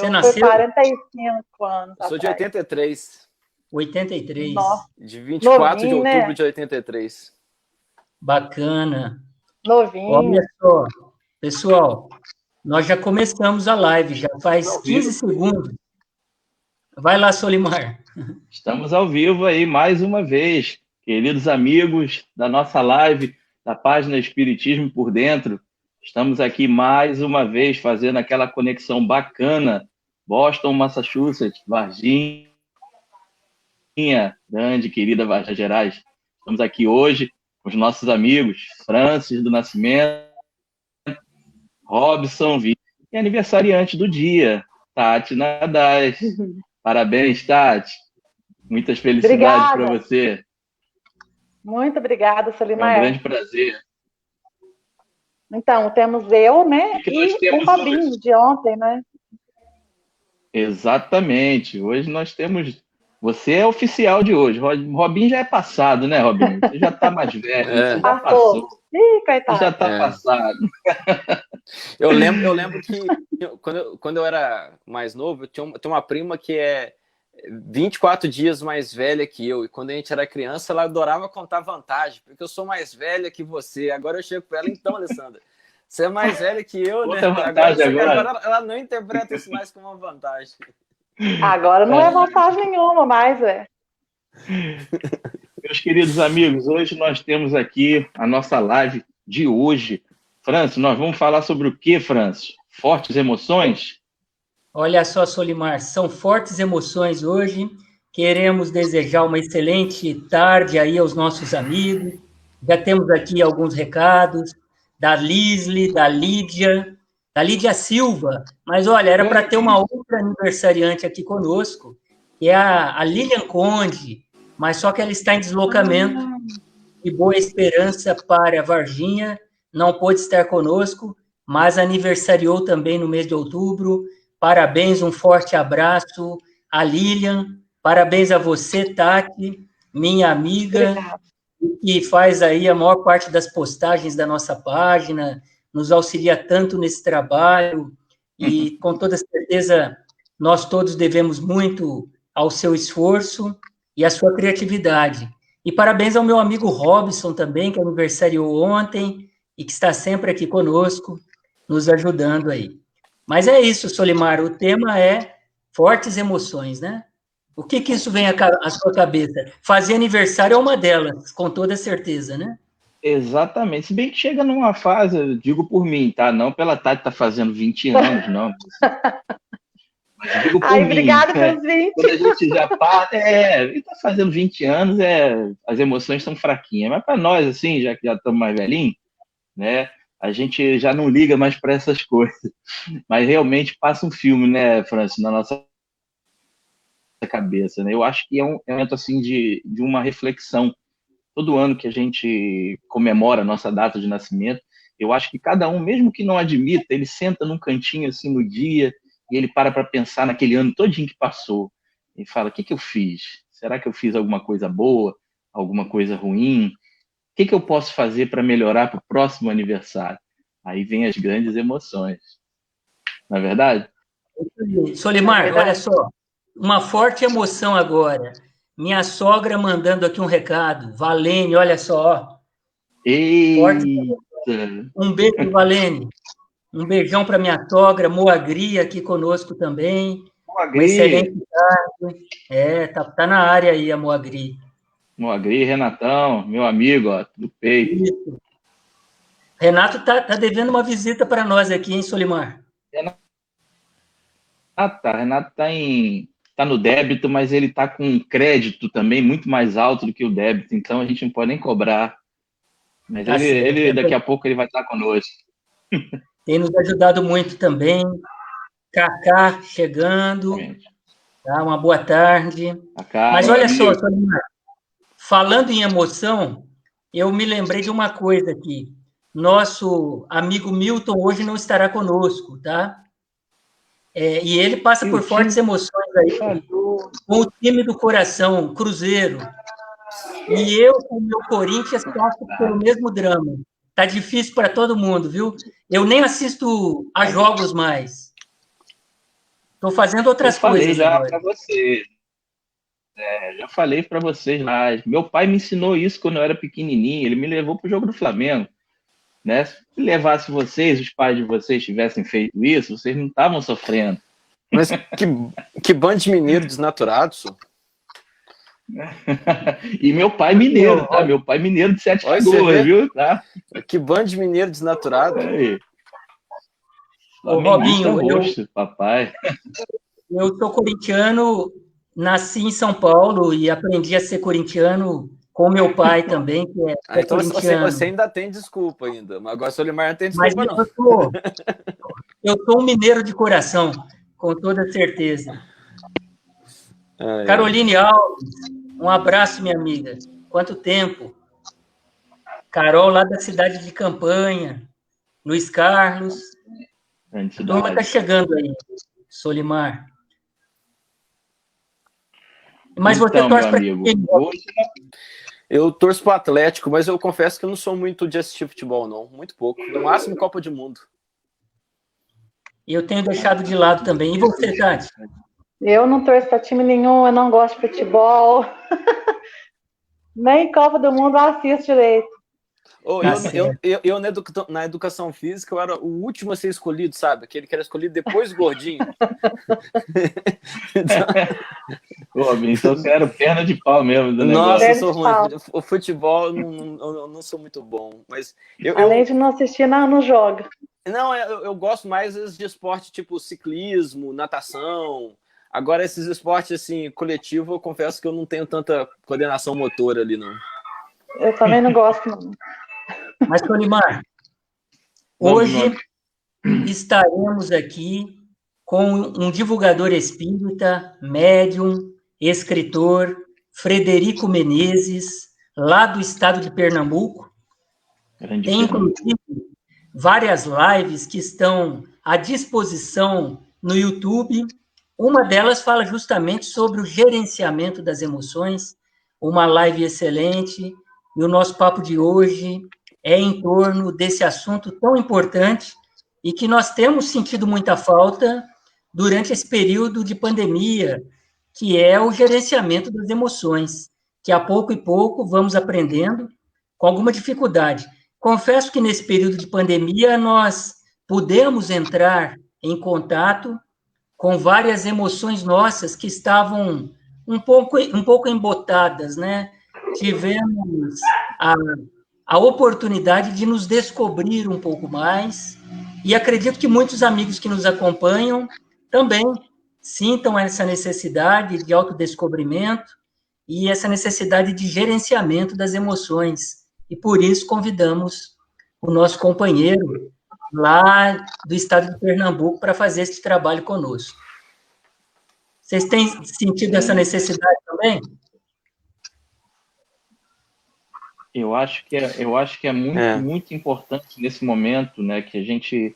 Você Eu nasceu? fui 45 anos Eu sou de atrás. 83. 83. Nossa, De 24 de novinho, outubro né? de 83. Bacana. Novinho. Olha só, pessoal, nós já começamos a live, já faz 15 segundos. Vai lá, Solimar. Estamos ao vivo aí mais uma vez, queridos amigos da nossa live, da página Espiritismo por Dentro. Estamos aqui mais uma vez fazendo aquela conexão bacana. Boston, Massachusetts, Varginha, grande, querida Vargas Gerais. Estamos aqui hoje com os nossos amigos Francis do Nascimento, Robson Vitor e aniversariante do dia, Tati Nadaz. Parabéns, Tati. Muitas felicidades para você. Muito obrigada, É um Solimar. grande prazer. Então, temos eu, né? O que nós E temos o Robinho hoje? de ontem, né? Exatamente. Hoje nós temos... Você é oficial de hoje. Robinho já é passado, né, Robinho? Você já está mais velho, você já passou. Ih, Você coitado. já está passado. Eu lembro que quando eu era mais novo, eu tinha uma prima que é 24 dias mais velha que eu. E quando a gente era criança, ela adorava contar vantagem, porque eu sou mais velha que você. Agora eu chego para ela, então, Alessandra, você é mais velha que eu, né? Outra vantagem agora. Ela não interpreta isso mais como uma vantagem. Agora não é vantagem nenhuma mais, velho. Meus queridos amigos, hoje nós temos aqui a nossa live de hoje. Francis, nós vamos falar sobre o que, Francis? Fortes emoções? Olha só, Solimar, são fortes emoções hoje. Queremos desejar uma excelente tarde aí aos nossos amigos. Já temos aqui alguns recados da Lisle, da Lídia Silva. Mas olha, era para ter uma outra aniversariante aqui conosco, que é a Lilian Conde, mas só que ela está em deslocamento de Boa Esperança para Varginha, não pôde estar conosco, mas aniversariou também no mês de outubro. Parabéns, um forte abraço a Lilian, parabéns a você, Tati, minha amiga, que faz aí a maior parte das postagens da nossa página, nos auxilia tanto nesse trabalho, e com toda certeza nós todos devemos muito ao seu esforço e à sua criatividade. E parabéns ao meu amigo Robson também, que aniversariou ontem e que está sempre aqui conosco, nos ajudando aí. Mas é isso, Solimar, o tema é fortes emoções, né? O que isso vem à sua cabeça? Fazer aniversário é uma delas, com toda certeza, né? Exatamente. Se bem que chega numa fase, eu digo por mim, tá? Não pela Tati tá fazendo 20 anos, não. Mas digo por mim. Obrigada pelos 20. Quando a gente já passa, ele tá fazendo 20 anos, as emoções são fraquinhas. Mas para nós, assim, já que já estamos mais velhinhos, né? A gente já não liga mais para essas coisas. Mas realmente passa um filme, né, Francis, na nossa cabeça, né? Eu acho que é um momento, assim, de uma reflexão. Todo ano que a gente comemora a nossa data de nascimento, eu acho que cada um, mesmo que não admita, ele senta num cantinho, assim, no dia, e ele para pensar naquele ano todinho que passou. E fala, o que eu fiz? Será que eu fiz alguma coisa boa? Alguma coisa ruim? O que eu posso fazer para melhorar para o próximo aniversário? Aí vem as grandes emoções. Não é verdade? Solimar, olha só, uma forte emoção agora. Minha sogra mandando aqui um recado. Valene, olha só. Eita! Um beijo, Valene. Um beijão para minha sogra, Moagri, aqui conosco também. Moagri. Uma excelente tarde. Tá na área aí a Moagri. Moagri, Renatão, meu amigo, ó, do peito. Isso. Renato tá devendo uma visita para nós aqui, hein, Solimar? Renato tá no débito, mas ele tá com um crédito também muito mais alto do que o débito, então a gente não pode nem cobrar. Mas ele daqui a pouco ele vai estar conosco. Tem nos ajudado muito também. Cacá chegando. Tá, uma boa tarde. Mas olha só, Solimar, falando em emoção, eu me lembrei de uma coisa aqui. Nosso amigo Milton hoje não estará conosco, tá? E ele passa por fortes emoções aí com o time do coração, Cruzeiro. E eu, com o meu Corinthians, passo pelo mesmo drama. Tá difícil para todo mundo, viu? Eu nem assisto a jogos mais. Estou fazendo outras Eu falei coisas já agora. para vocês. Já falei para vocês lá. Meu pai me ensinou isso quando eu era pequenininho. Ele me levou para o jogo do Flamengo, né? Se levasse vocês, os pais de vocês tivessem feito isso, vocês não estavam sofrendo. Mas que bando de mineiro desnaturado, senhor. E meu pai mineiro, tá? Meu pai mineiro de Sete Olha, você Lagoas, vê? viu? Tá? Que bando de mineiro desnaturado. Aí. Ô, Flamenguista Robinho, roxo, papai. eu sou corintiano, nasci em São Paulo e aprendi a ser corintiano com meu pai também, que é Então corintiano. você ainda tem desculpa ainda. Mas agora o Solimar não tem Mas desculpa, não. eu sou um mineiro de coração, com toda certeza. Caroline Alves, um abraço, minha amiga. Quanto tempo? Carol, lá da cidade de Campanha. Luiz Carlos. A turma está chegando aí, Solimar. Mas então, você torce para quem? Eu torço para o Atlético, mas eu confesso que eu não sou muito de assistir futebol, não. Muito pouco. No máximo, Copa do Mundo. Eu tenho deixado de lado também. E você, Tati? Eu não torço para time nenhum, eu não gosto de futebol. Nem Copa do Mundo eu assisto direito. Eu na educação física, eu era o último a ser escolhido, sabe? Aquele que era escolhido depois do gordinho. Então você era perna de pau mesmo. Nossa, eu sou ruim. O futebol, eu não sou muito bom. Mas além de não assistir, não joga. Não, eu gosto mais de esporte tipo ciclismo, natação. Agora, esses esportes assim, coletivo, eu confesso que eu não tenho tanta coordenação motora ali, não. Eu também não gosto, não. Mas, Solimar, hoje estaremos aqui com um divulgador espírita, médium, escritor, Frederico Menezes, lá do estado de Pernambuco. Tem, inclusive, várias lives que estão à disposição no YouTube. Uma delas fala justamente sobre o gerenciamento das emoções, uma live excelente, e o nosso papo de hoje é em torno desse assunto tão importante e que nós temos sentido muita falta durante esse período de pandemia, que é o gerenciamento das emoções, que a pouco e pouco vamos aprendendo com alguma dificuldade. Confesso que nesse período de pandemia nós pudemos entrar em contato com várias emoções nossas que estavam um pouco embotadas, né? Tivemos a oportunidade de nos descobrir um pouco mais, e acredito que muitos amigos que nos acompanham também sintam essa necessidade de autodescobrimento e essa necessidade de gerenciamento das emoções, e por isso convidamos o nosso companheiro lá do estado de Pernambuco para fazer esse trabalho conosco. Vocês têm sentido essa necessidade também? Eu acho que é muito importante nesse momento, né, que a gente,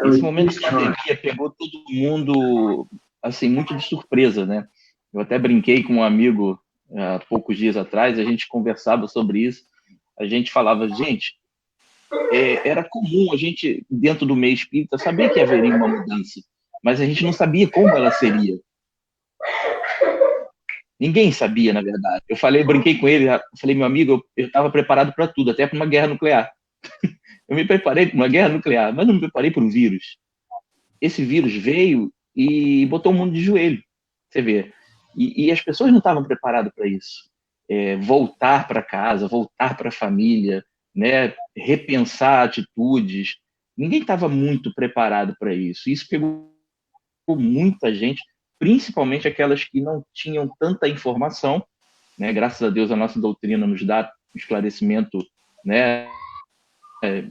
esse momento de pandemia pegou todo mundo assim muito de surpresa, né? Eu até brinquei com um amigo há poucos dias atrás, a gente conversava sobre isso, a gente falava, gente, era comum a gente dentro do meio espírita saber que haveria uma mudança, mas a gente não sabia como ela seria. Ninguém sabia, na verdade. Brinquei com ele, falei, meu amigo, eu estava preparado para tudo, até para uma guerra nuclear. Eu me preparei para uma guerra nuclear, mas não me preparei para um vírus. Esse vírus veio e botou o mundo de joelho, você vê. E as pessoas não estavam preparadas para isso. Voltar para casa, voltar para a família, né? Repensar atitudes. Ninguém estava muito preparado para isso. Isso pegou muita gente, principalmente aquelas que não tinham tanta informação, né? Graças a Deus a nossa doutrina nos dá um esclarecimento, né,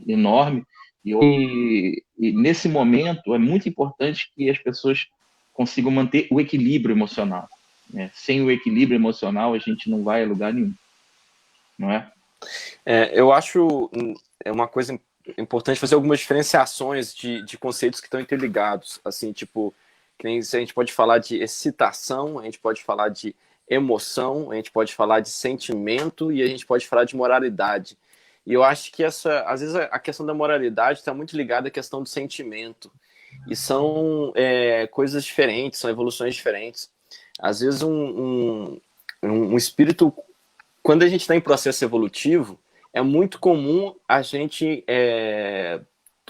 enorme, e nesse momento é muito importante que as pessoas consigam manter o equilíbrio emocional, né? Sem o equilíbrio emocional a gente não vai a lugar nenhum, não é? Eu acho uma coisa importante fazer algumas diferenciações de conceitos que estão interligados, assim, tipo, que nem a gente pode falar de excitação, a gente pode falar de emoção, a gente pode falar de sentimento e a gente pode falar de moralidade. E eu acho que às vezes a questão da moralidade está muito ligada à questão do sentimento. E são coisas diferentes, são evoluções diferentes. Às vezes um espírito, quando a gente está em processo evolutivo, é muito comum a gente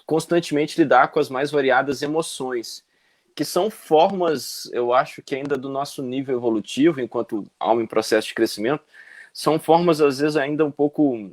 constantemente lidar com as mais variadas emoções, que são formas, eu acho que ainda do nosso nível evolutivo, enquanto alma em processo de crescimento, são formas, às vezes, ainda um pouco...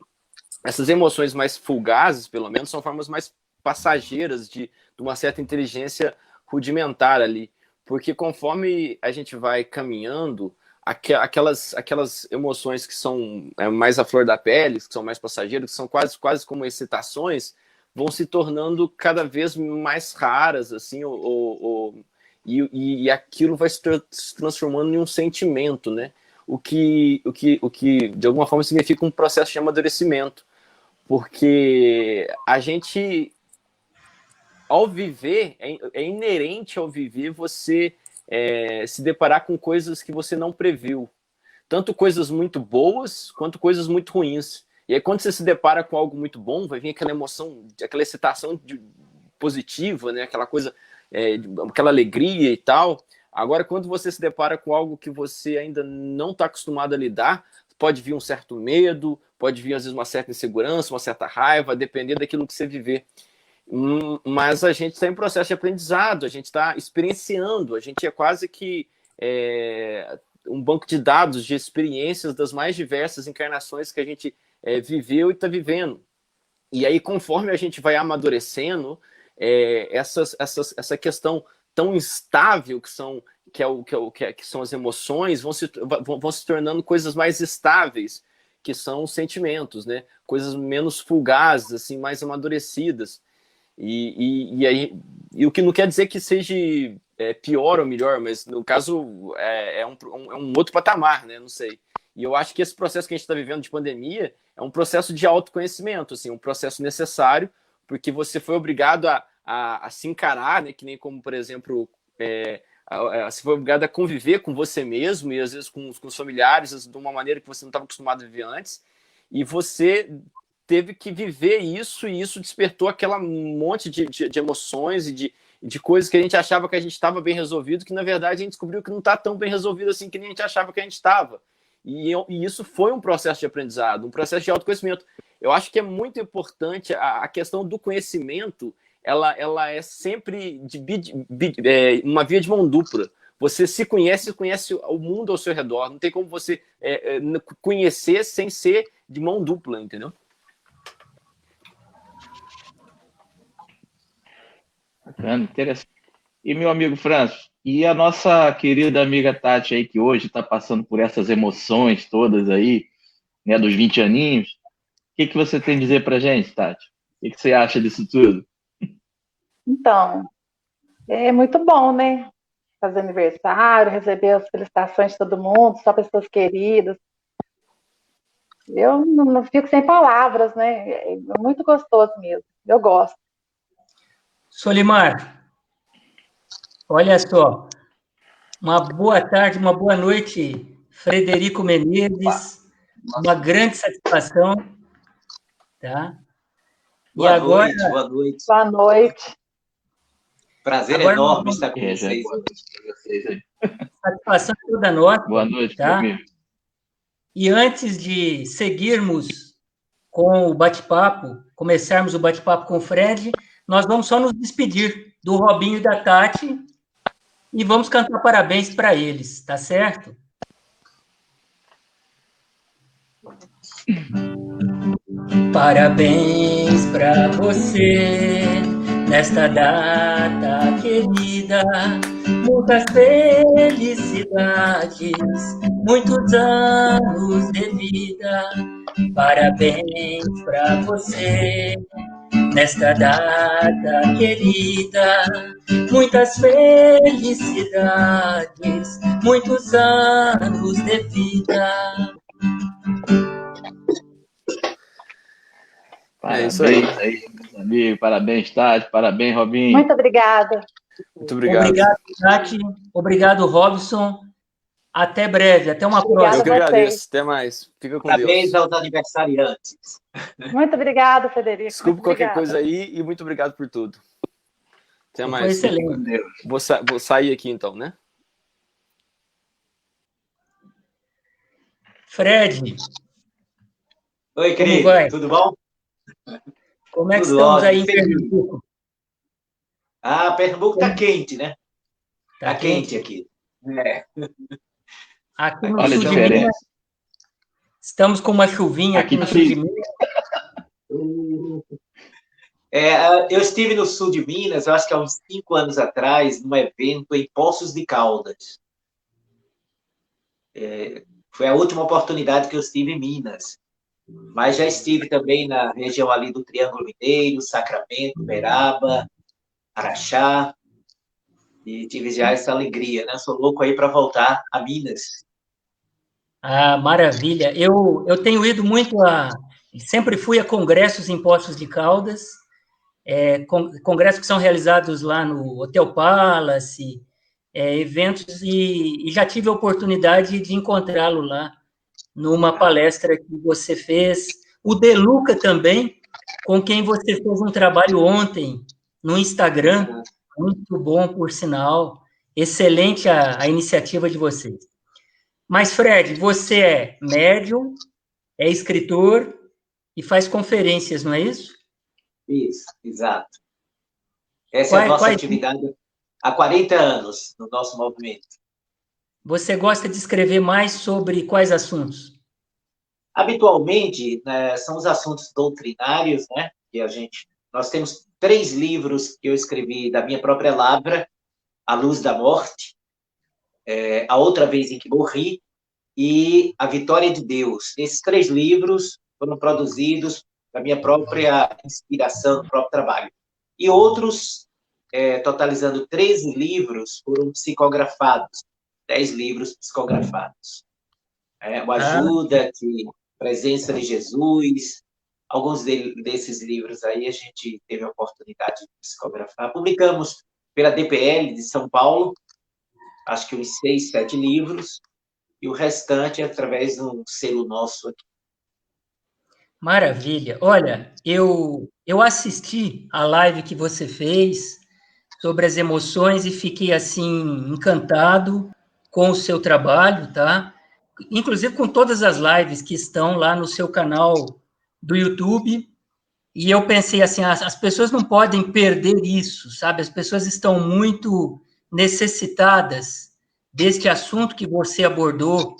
Essas emoções mais fugazes, pelo menos, são formas mais passageiras de uma certa inteligência rudimentar ali. Porque conforme a gente vai caminhando, aquelas emoções que são mais à flor da pele, que são mais passageiras, que são quase como excitações, vão se tornando cada vez mais raras, assim, e aquilo vai se transformando em um sentimento, né? O que de alguma forma significa um processo de amadurecimento, porque a gente, ao viver, é inerente ao viver você se deparar com coisas que você não previu, tanto coisas muito boas quanto coisas muito ruins. E aí, quando você se depara com algo muito bom, vai vir aquela emoção, aquela excitação positiva, né? Aquela coisa, aquela alegria e tal. Agora, quando você se depara com algo que você ainda não está acostumado a lidar, pode vir um certo medo, pode vir, às vezes, uma certa insegurança, uma certa raiva, dependendo daquilo que você viver. Mas a gente está em processo de aprendizado, a gente está experienciando, a gente é quase que um banco de dados de experiências das mais diversas encarnações que a gente viveu e está vivendo. E aí, conforme a gente vai amadurecendo, essa questão tão instável que são as emoções vão se tornando coisas mais estáveis, que são os sentimentos, né? Coisas menos fugazes, assim, mais amadurecidas. E o que não quer dizer que seja pior ou melhor, mas no caso é um outro patamar, né? Não sei. E eu acho que esse processo que a gente está vivendo de pandemia é um processo de autoconhecimento, assim, um processo necessário, porque você foi obrigado a se encarar, né? Que nem como, por exemplo, você foi obrigado a conviver com você mesmo e às vezes com os familiares de uma maneira que você não estava acostumado a viver antes, e você teve que viver isso, e isso despertou aquela monte de emoções e de coisas que a gente achava que a gente estava bem resolvido, que na verdade a gente descobriu que não está tão bem resolvido assim que nem a gente achava que a gente estava. E isso foi um processo de aprendizado, um processo de autoconhecimento. Eu acho que é muito importante a questão do conhecimento, ela é sempre uma via de mão dupla. Você se conhece o mundo ao seu redor. Não tem como você conhecer sem ser de mão dupla, entendeu? Bacana, interessante. E meu amigo Franço, e a nossa querida amiga Tati aí, que hoje está passando por essas emoções todas aí, né, dos 20 aninhos, o que você tem a dizer pra gente, Tati? O que você acha disso tudo? Então, é muito bom, né? Fazer aniversário, receber as felicitações de todo mundo, só pessoas queridas. Eu não fico sem palavras, né? É muito gostoso mesmo. Eu gosto. Solimar, olha só, uma boa tarde, uma boa noite, Frederico Menezes, uma grande satisfação, tá? Boa noite, boa noite. Boa noite. Prazer agora enorme estar com vocês. Satisfação toda nossa. Boa noite, tá? meu amigo. E antes de seguirmos com o bate-papo, começarmos o bate-papo com o Fred, nós vamos só nos despedir do Robinho e da Tati e vamos cantar parabéns para eles, tá certo? Parabéns para você nesta data querida, muitas felicidades, muitos anos de vida. Parabéns para você nesta data querida, muitas felicidades, muitos anos de vida. Parabéns, isso aí, meus amigos. Parabéns, Tati. Parabéns, Robinho. Muito obrigada. Muito obrigado. Obrigado, Tati. Obrigado, Robson. Até breve. Até uma próxima. Eu que agradeço. Até mais. Fica com Parabéns Deus. aos aniversariantes. Muito obrigada, Federico. Desculpa qualquer coisa aí e muito obrigado por tudo. Até Foi mais. excelente. Vou sair aqui então, né? Fred, Oi, como querido, vai? tudo bom? Como é que Tudo estamos ótimo. aí em Pernambuco? Pernambuco tá quente, né? Tá Tá quente quente? aqui. É, Aqui no aqui Olha a sul de estamos. Minas, diferença. estamos com uma chuvinha aqui Aqui no tá sul de frio. Minas. Eu estive no sul de Minas, eu acho que há uns 5 anos atrás, num evento em Poços de Caldas. Foi a última oportunidade que eu estive em Minas. Mas já estive também na região ali do Triângulo Mineiro, Sacramento, Uberaba, Araxá, e tive já essa alegria, né? Sou louco aí para voltar a Minas. Ah, maravilha. Eu tenho ido muito sempre fui a congressos em Poços de Caldas, congressos que são realizados lá no Hotel Palace, eventos, e já tive a oportunidade de encontrá-lo lá, numa palestra que você fez. O Deluca também, com quem você fez um trabalho ontem no Instagram, muito bom, por sinal. Excelente a iniciativa de vocês. Mas, Fred, você é médium, é escritor e faz conferências, não é isso? Isso, exato. Essa é a nossa Quais atividade há 40 anos no nosso movimento. você gosta de escrever mais sobre quais assuntos? Habitualmente, né, são os assuntos doutrinários, né? Nós temos 3 livros que eu escrevi da minha própria lavra: A Luz da Morte, A Outra Vez em que Morri e A Vitória de Deus. Esses 3 livros foram produzidos da minha própria inspiração, do próprio trabalho. E outros, totalizando 13 livros, foram psicografados, 10 livros psicografados. O Ah, Ajuda, Presença de Jesus, alguns desses livros aí a gente teve a oportunidade de psicografar. Publicamos pela DPL de São Paulo, acho que uns 6, 7 livros, e o restante através de um selo nosso aqui. maravilha. Olha, eu assisti a live que você fez sobre as emoções e fiquei, assim, encantado com o seu trabalho, tá? Inclusive com todas as lives que estão lá no seu canal do YouTube. E eu pensei assim, as pessoas não podem perder isso, sabe? As pessoas estão muito necessitadas deste assunto que você abordou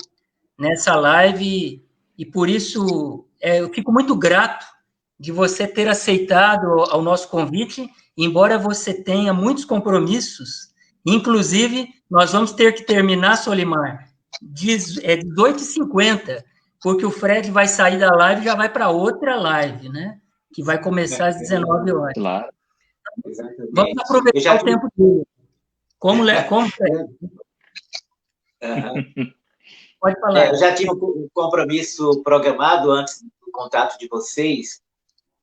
nessa live, e por isso eu fico muito grato de você ter aceitado ao nosso convite, embora você tenha muitos compromissos, inclusive nós vamos ter que terminar, Solimar, 18h50, porque o Fred vai sair da live e já vai para outra live, né? Que vai começar às 19 horas. Claro. Exatamente. Vamos aproveitar o tempo dele. Como Fred? Pode falar. Eu já tive um compromisso programado antes do contato de vocês,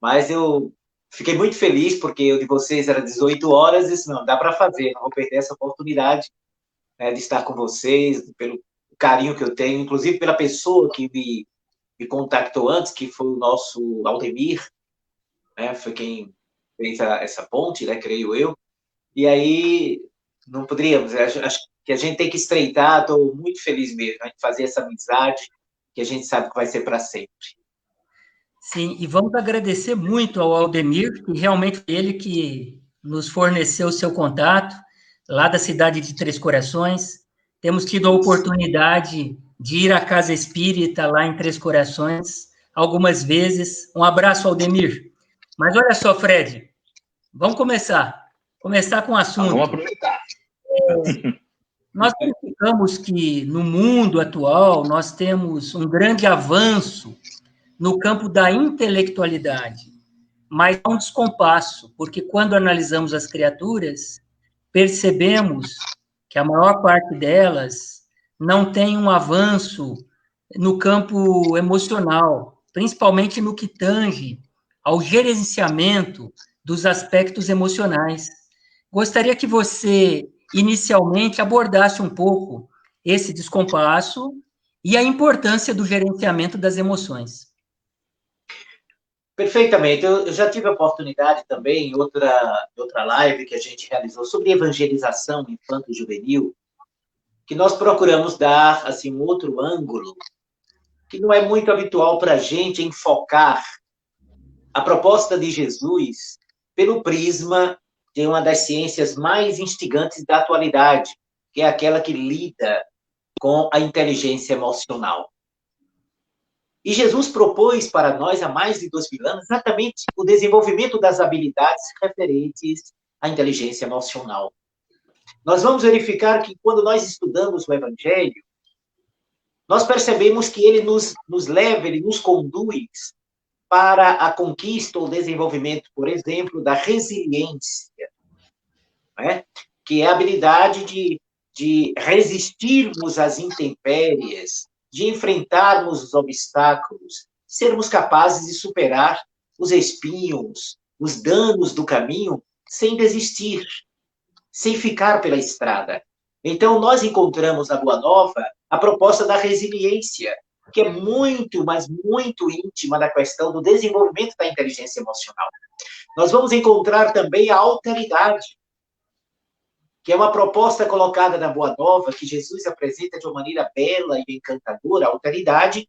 mas eu fiquei muito feliz porque o de vocês era 18 horas e disse, não, dá para fazer, não vou perder essa oportunidade, né, de estar com vocês, pelo carinho que eu tenho, inclusive pela pessoa que me contactou antes, que foi o nosso Aldemir, né, foi quem fez essa ponte, né, creio eu, e aí não poderíamos, acho que a gente tem que estreitar, estou muito feliz mesmo, a gente fazer essa amizade, que a gente sabe que vai ser para sempre. Sim, e vamos agradecer muito ao Aldemir, que realmente foi ele que nos forneceu o seu contato, lá da cidade de Três Corações. Temos tido a oportunidade de ir à Casa Espírita, lá em Três Corações, algumas vezes. Um abraço, Aldemir. Mas olha só, Fred, vamos começar com o assunto. Vamos aproveitar. Nós verificamos que, no mundo atual, nós temos um grande avanço no campo da intelectualidade, mas há um descompasso, porque quando analisamos as criaturas, percebemos que a maior parte delas não tem um avanço no campo emocional, principalmente no que tange ao gerenciamento dos aspectos emocionais. Gostaria que você, inicialmente, abordasse um pouco esse descompasso e a importância do gerenciamento das emoções. Perfeitamente. Eu já tive a oportunidade também, em outra live que a gente realizou sobre evangelização infanto-juvenil, que nós procuramos dar assim, um outro ângulo, que não é muito habitual para a gente enfocar a proposta de Jesus pelo prisma de uma das ciências mais instigantes da atualidade, que é aquela que lida com a inteligência emocional. E Jesus propôs para nós, há mais de 2000 anos, exatamente o desenvolvimento das habilidades referentes à inteligência emocional. Nós vamos verificar que, quando nós estudamos o Evangelho, nós percebemos que ele nos leva, ele nos conduz para a conquista ou desenvolvimento, por exemplo, da resiliência, né? Que é a habilidade de resistirmos às intempéries, de enfrentarmos os obstáculos, sermos capazes de superar os espinhos, os danos do caminho, sem desistir, sem ficar pela estrada. Então, nós encontramos na Boa Nova a proposta da resiliência, que é muito, mas muito íntima da questão do desenvolvimento da inteligência emocional. Nós vamos encontrar também a alteridade, que é uma proposta colocada na Boa Nova, que Jesus apresenta de uma maneira bela e encantadora, a alteridade,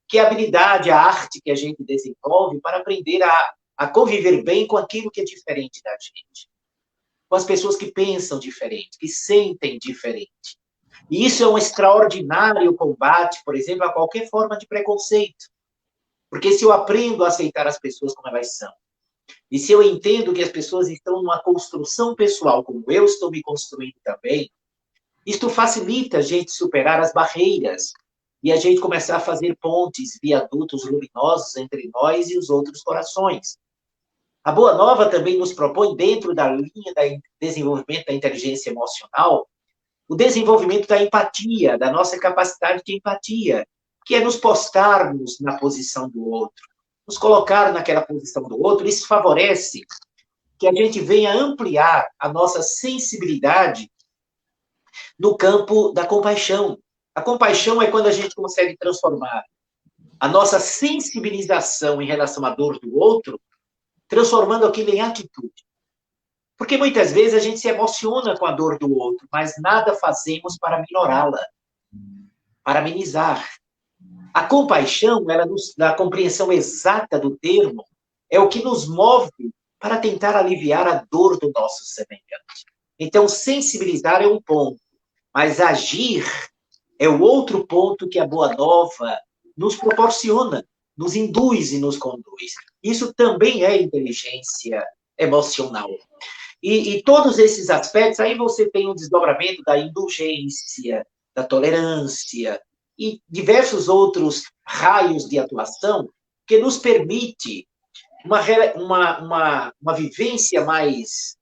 que é a habilidade, a arte que a gente desenvolve para aprender a conviver bem com aquilo que é diferente da gente. Com as pessoas que pensam diferente, que sentem diferente. E isso é um extraordinário combate, por exemplo, a qualquer forma de preconceito. Porque se eu aprendo a aceitar as pessoas como elas são, e se eu entendo que as pessoas estão numa construção pessoal, como eu estou me construindo também, isto facilita a gente superar as barreiras e a gente começar a fazer pontes, viadutos luminosos entre nós e os outros corações. A Boa Nova também nos propõe, dentro da linha do desenvolvimento da inteligência emocional, o desenvolvimento da empatia, da nossa capacidade de empatia, que é nos postarmos na posição do outro, nos colocar naquela posição do outro. Isso favorece que a gente venha ampliar a nossa sensibilidade no campo da compaixão. A compaixão é quando a gente consegue transformar a nossa sensibilização em relação à dor do outro, transformando aquilo em atitude. Porque muitas vezes a gente se emociona com a dor do outro, mas nada fazemos para minorá-la, para amenizar. A compaixão, da compreensão exata do termo, é o que nos move para tentar aliviar a dor do nosso semelhante. Então, sensibilizar é um ponto, mas agir é o outro ponto que a Boa Nova nos proporciona, nos induz e nos conduz. Isso também é inteligência emocional. E todos esses aspectos, aí você tem um desdobramento da indulgência, da tolerância e diversos outros raios de atuação que nos permite uma vivência mais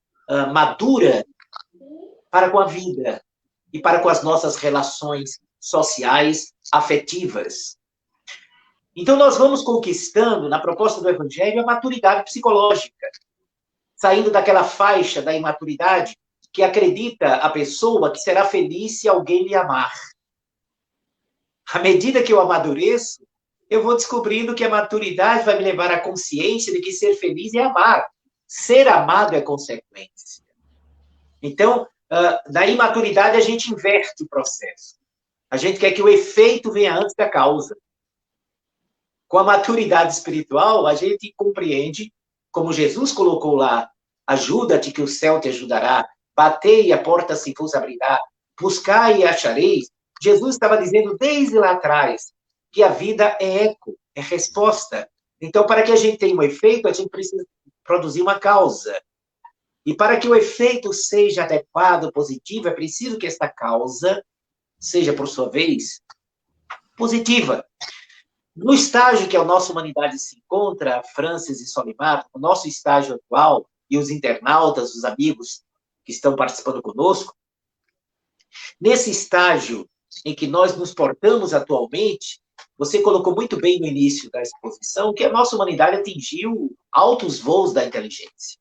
madura para com a vida e para com as nossas relações sociais, afetivas. Então, nós vamos conquistando, na proposta do Evangelho, a maturidade psicológica, saindo daquela faixa da imaturidade que acredita a pessoa que será feliz se alguém lhe amar. À medida que eu amadureço, eu vou descobrindo que a maturidade vai me levar à consciência de que ser feliz é amar. Ser amado é consequência. Então, na imaturidade, a gente inverte o processo. A gente quer que o efeito venha antes da causa. Com a maturidade espiritual, a gente compreende, como Jesus colocou lá, ajuda-te que o céu te ajudará, batei e a porta se vos abrirá, buscai e achareis. Jesus estava dizendo desde lá atrás que a vida é eco, é resposta. Então, para que a gente tenha um efeito, a gente precisa produzir uma causa. E para que o efeito seja adequado, positivo, é preciso que esta causa seja, por sua vez, positiva. No estágio que a nossa humanidade se encontra, Francis e Solimar, o nosso estágio atual, e os internautas, os amigos que estão participando conosco, nesse estágio em que nós nos portamos atualmente, você colocou muito bem no início da exposição que a nossa humanidade atingiu altos voos da inteligência.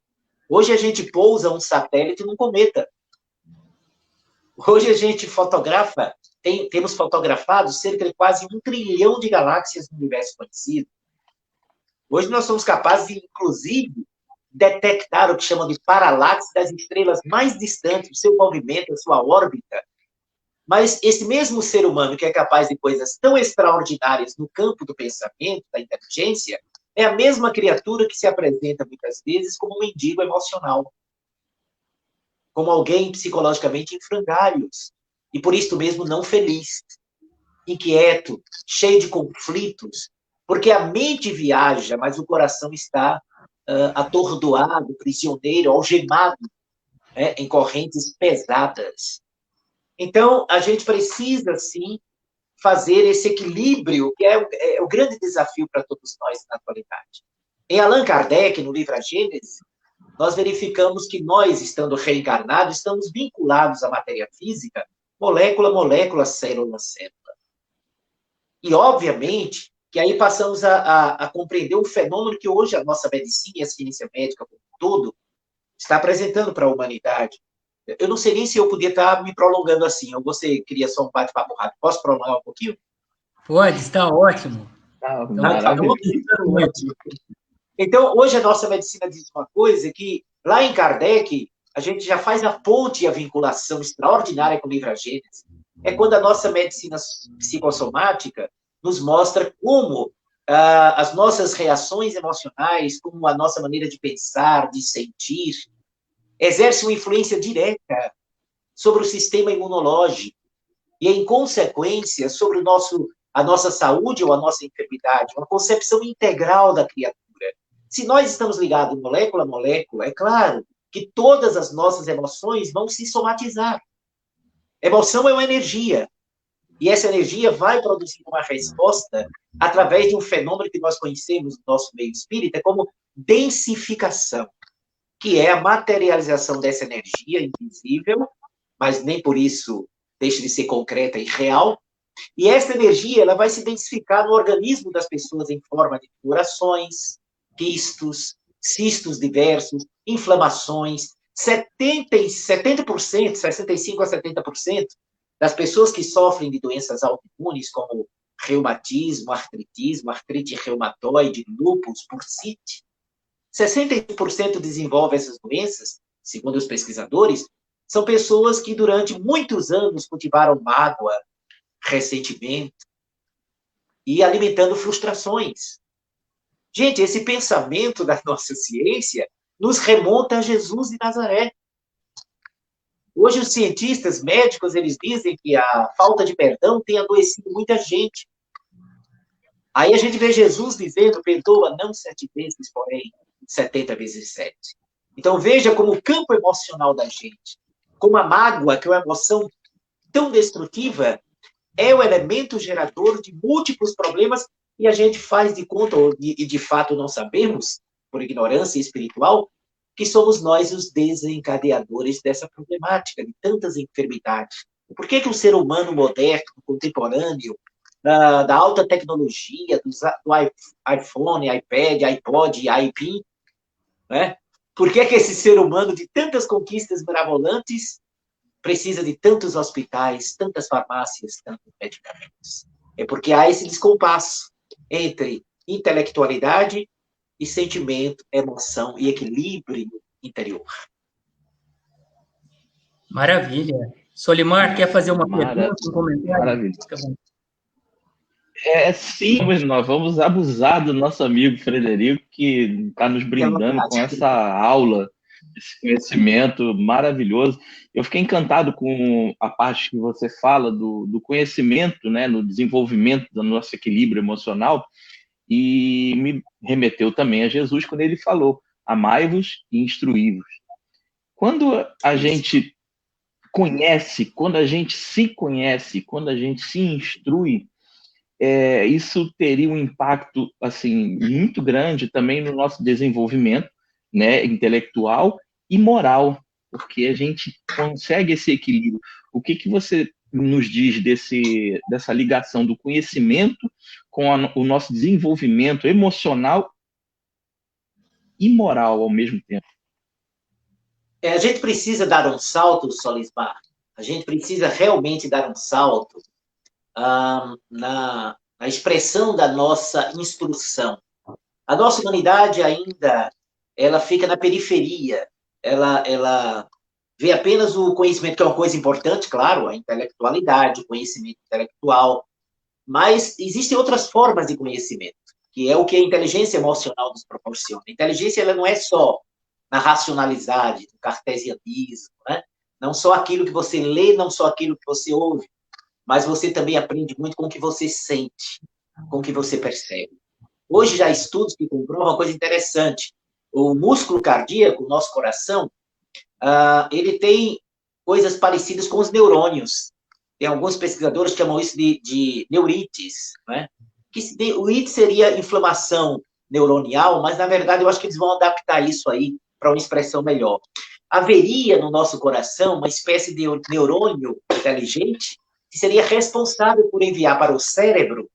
Hoje a gente pousa um satélite num cometa. Hoje a gente fotografa, temos fotografado cerca de quase 1 trilhão de galáxias no universo conhecido. Hoje nós somos capazes de, inclusive, detectar o que chamam de paralaxe das estrelas mais distantes, o seu movimento, a sua órbita. Mas esse mesmo ser humano que é capaz de coisas tão extraordinárias no campo do pensamento, da inteligência, é a mesma criatura que se apresenta muitas vezes como um mendigo emocional, como alguém psicologicamente em frangalhos, e por isso mesmo não feliz, inquieto, cheio de conflitos, porque a mente viaja, mas o coração está atordoado, prisioneiro, algemado, né, em correntes pesadas. Então, a gente precisa, sim, fazer esse equilíbrio, que é o grande desafio para todos nós na atualidade. Em Allan Kardec, no livro A Gênese, nós verificamos que nós, estando reencarnados, estamos vinculados à matéria física, molécula a molécula, célula a célula. E, obviamente, que aí passamos a compreender um fenômeno que hoje a nossa medicina e a ciência médica como um todo está apresentando para a humanidade. Eu não sei nem se eu podia estar me prolongando assim, ou você queria só um bate-papo rápido. Posso prolongar um pouquinho? Pode, está ótimo. Maravilha. Então, hoje a nossa medicina diz uma coisa que, lá em Kardec, a gente já faz a ponte e a vinculação extraordinária com o livro A Gênese. É quando a nossa medicina psicossomática nos mostra como as nossas reações emocionais, como a nossa maneira de pensar, de sentir, exerce uma influência direta sobre o sistema imunológico e, em consequência, sobre a nossa saúde ou a nossa enfermidade, uma concepção integral da criatura. Se nós estamos ligados molécula a molécula, é claro que todas as nossas emoções vão se somatizar. Emoção é uma energia, e essa energia vai produzir uma resposta através de um fenômeno que nós conhecemos no nosso meio espírita como densificação, que é a materialização dessa energia invisível, mas nem por isso deixa de ser concreta e real. E essa energia ela vai se densificar no organismo das pessoas em forma de corações, quistos, cistos diversos, inflamações. 70%, 65% a 70% das pessoas que sofrem de doenças autoimunes, como reumatismo, artritismo, artrite reumatoide, lúpus, bursite, 60% desenvolve essas doenças, segundo os pesquisadores, são pessoas que durante muitos anos cultivaram mágoa, ressentimento e alimentando frustrações. Gente, esse pensamento da nossa ciência nos remonta a Jesus de Nazaré. Hoje, os cientistas médicos, eles dizem que a falta de perdão tem adoecido muita gente. Aí a gente vê Jesus dizendo, perdoa não 7 vezes, porém 70 vezes 7. Então, veja como o campo emocional da gente, como a mágoa, que é uma emoção tão destrutiva, é o elemento gerador de múltiplos problemas e a gente faz de conta, e de fato não sabemos, por ignorância espiritual, que somos nós os desencadeadores dessa problemática, de tantas enfermidades. Por que o ser humano moderno, contemporâneo, da alta tecnologia, do iPhone, iPad, iPod, iPin, né? Por que esse ser humano de tantas conquistas mirabolantes precisa de tantos hospitais, tantas farmácias, tantos medicamentos? É porque há esse descompasso entre intelectualidade e sentimento, emoção e equilíbrio interior. Maravilha. Solimar, quer fazer uma pergunta, um comentário? Maravilha. Sim, mas nós vamos abusar do nosso amigo Frederico, que está nos brindando com essa aula, esse conhecimento maravilhoso. Eu fiquei encantado com a parte que você fala do conhecimento, né, no desenvolvimento do nosso equilíbrio emocional, e me remeteu também a Jesus quando ele falou, amai-vos e instruí-vos. Quando a gente conhece, quando a gente se conhece, quando a gente se instrui, isso teria um impacto assim muito grande também no nosso desenvolvimento, né, intelectual e moral, porque a gente consegue esse equilíbrio. O que você nos diz dessa ligação do conhecimento com o nosso desenvolvimento emocional e moral ao mesmo tempo? A gente precisa dar um salto, Solismar. A gente precisa realmente dar um salto na expressão da nossa instrução. A nossa humanidade ainda, ela fica na periferia, ela vê apenas o conhecimento, que é uma coisa importante, claro, a intelectualidade, o conhecimento intelectual, mas existem outras formas de conhecimento, que é o que a inteligência emocional nos proporciona. A inteligência, ela não é só na racionalidade, no cartesianismo, né? Não só aquilo que você lê, não só aquilo que você ouve, mas você também aprende muito com o que você sente, com o que você percebe. Hoje já há estudos que comprovam uma coisa interessante. O músculo cardíaco, o nosso coração, ele tem coisas parecidas com os neurônios. Tem alguns pesquisadores que chamam isso de neurites, né? O it seria inflamação neuronial, mas, na verdade, eu acho que eles vão adaptar isso aí para uma expressão melhor. Haveria no nosso coração uma espécie de neurônio inteligente que seria responsável por enviar para o cérebro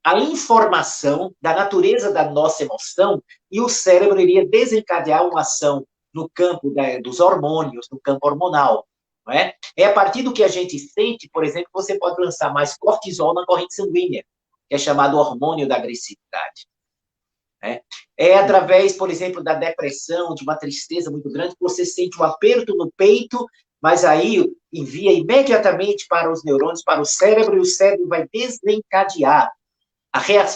a informação da natureza da nossa emoção, e o cérebro iria desencadear uma ação no campo dos hormônios, no campo hormonal. Não é? É a partir do que a gente sente, por exemplo, que você pode lançar mais cortisol na corrente sanguínea, que é chamado hormônio da agressividade. É através, por exemplo, da depressão, de uma tristeza muito grande, que você sente um aperto no peito, mas aí envia imediatamente para os neurônios, para o cérebro, e o cérebro vai desencadear,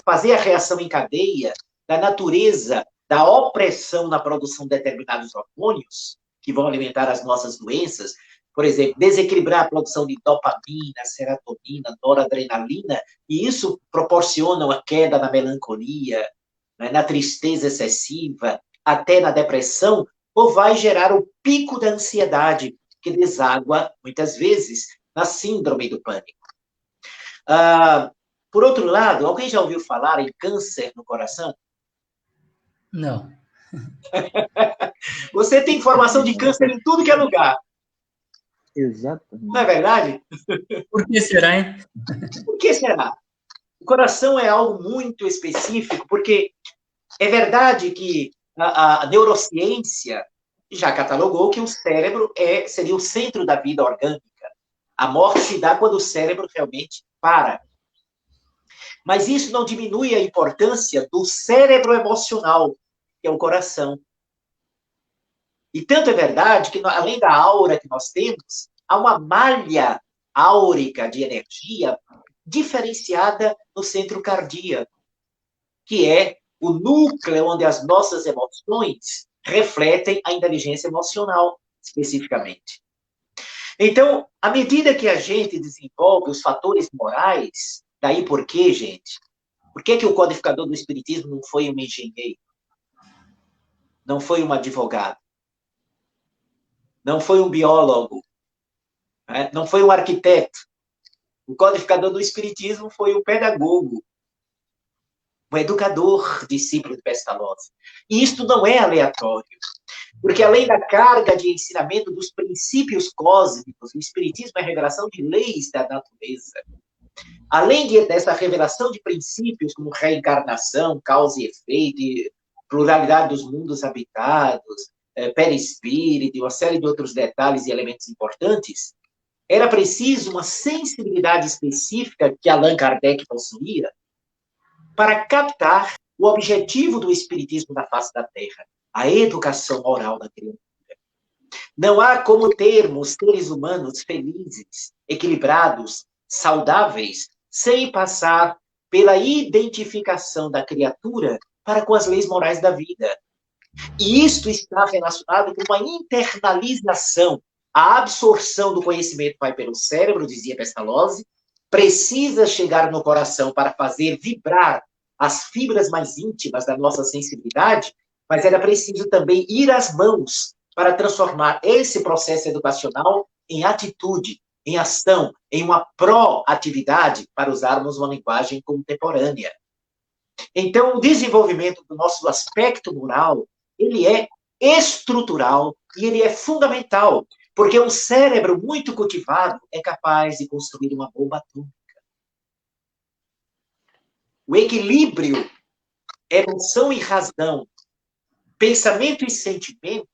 fazer a reação em cadeia da natureza da opressão na produção de determinados hormônios, que vão alimentar as nossas doenças. Por exemplo, desequilibrar a produção de dopamina, serotonina, noradrenalina, e isso proporciona uma queda na melancolia, né, na tristeza excessiva, até na depressão, ou vai gerar o pico da ansiedade, que deságua, muitas vezes, na síndrome do pânico. Por outro lado, alguém já ouviu falar em câncer no coração? Não. Você tem informação de câncer em tudo que é lugar. Exatamente. Não é verdade? Por que será, hein? Por que será? O coração é algo muito específico, porque é verdade que a neurociência já catalogou que o cérebro seria o centro da vida orgânica. A morte se dá quando o cérebro realmente para. Mas isso não diminui a importância do cérebro emocional, que é o coração. E tanto é verdade que, além da aura que nós temos, há uma malha áurica de energia diferenciada no centro cardíaco, que é o núcleo onde as nossas emoções refletem a inteligência emocional, especificamente. Então, à medida que a gente desenvolve os fatores morais, daí por quê, gente? Por que o codificador do Espiritismo não foi um engenheiro? Não foi um advogado? Não foi um biólogo? Né? Não foi um arquiteto? O codificador do Espiritismo foi um pedagogo, um educador, discípulo de Pestalozzi. E isto não é aleatório, porque além da carga de ensinamento dos princípios cósmicos, o Espiritismo é a revelação de leis da natureza. Além dessa revelação de princípios como reencarnação, causa e efeito, pluralidade dos mundos habitados, perispírito, e uma série de outros detalhes e elementos importantes, era preciso uma sensibilidade específica que Allan Kardec possuía para captar o objetivo do Espiritismo na face da Terra, a educação moral da criatura. Não há como termos seres humanos felizes, equilibrados, saudáveis, sem passar pela identificação da criatura para com as leis morais da vida. E isto está relacionado com uma internalização. A absorção do conhecimento vai pelo cérebro, dizia Pestalozzi, precisa chegar no coração para fazer vibrar as fibras mais íntimas da nossa sensibilidade, mas era preciso também ir às mãos para transformar esse processo educacional em atitude, em ação, em uma proatividade, para usarmos uma linguagem contemporânea. Então, o desenvolvimento do nosso aspecto moral, ele é estrutural e ele é fundamental, porque um cérebro muito cultivado é capaz de construir uma bomba atômica. O equilíbrio, emoção e razão, pensamento e sentimento,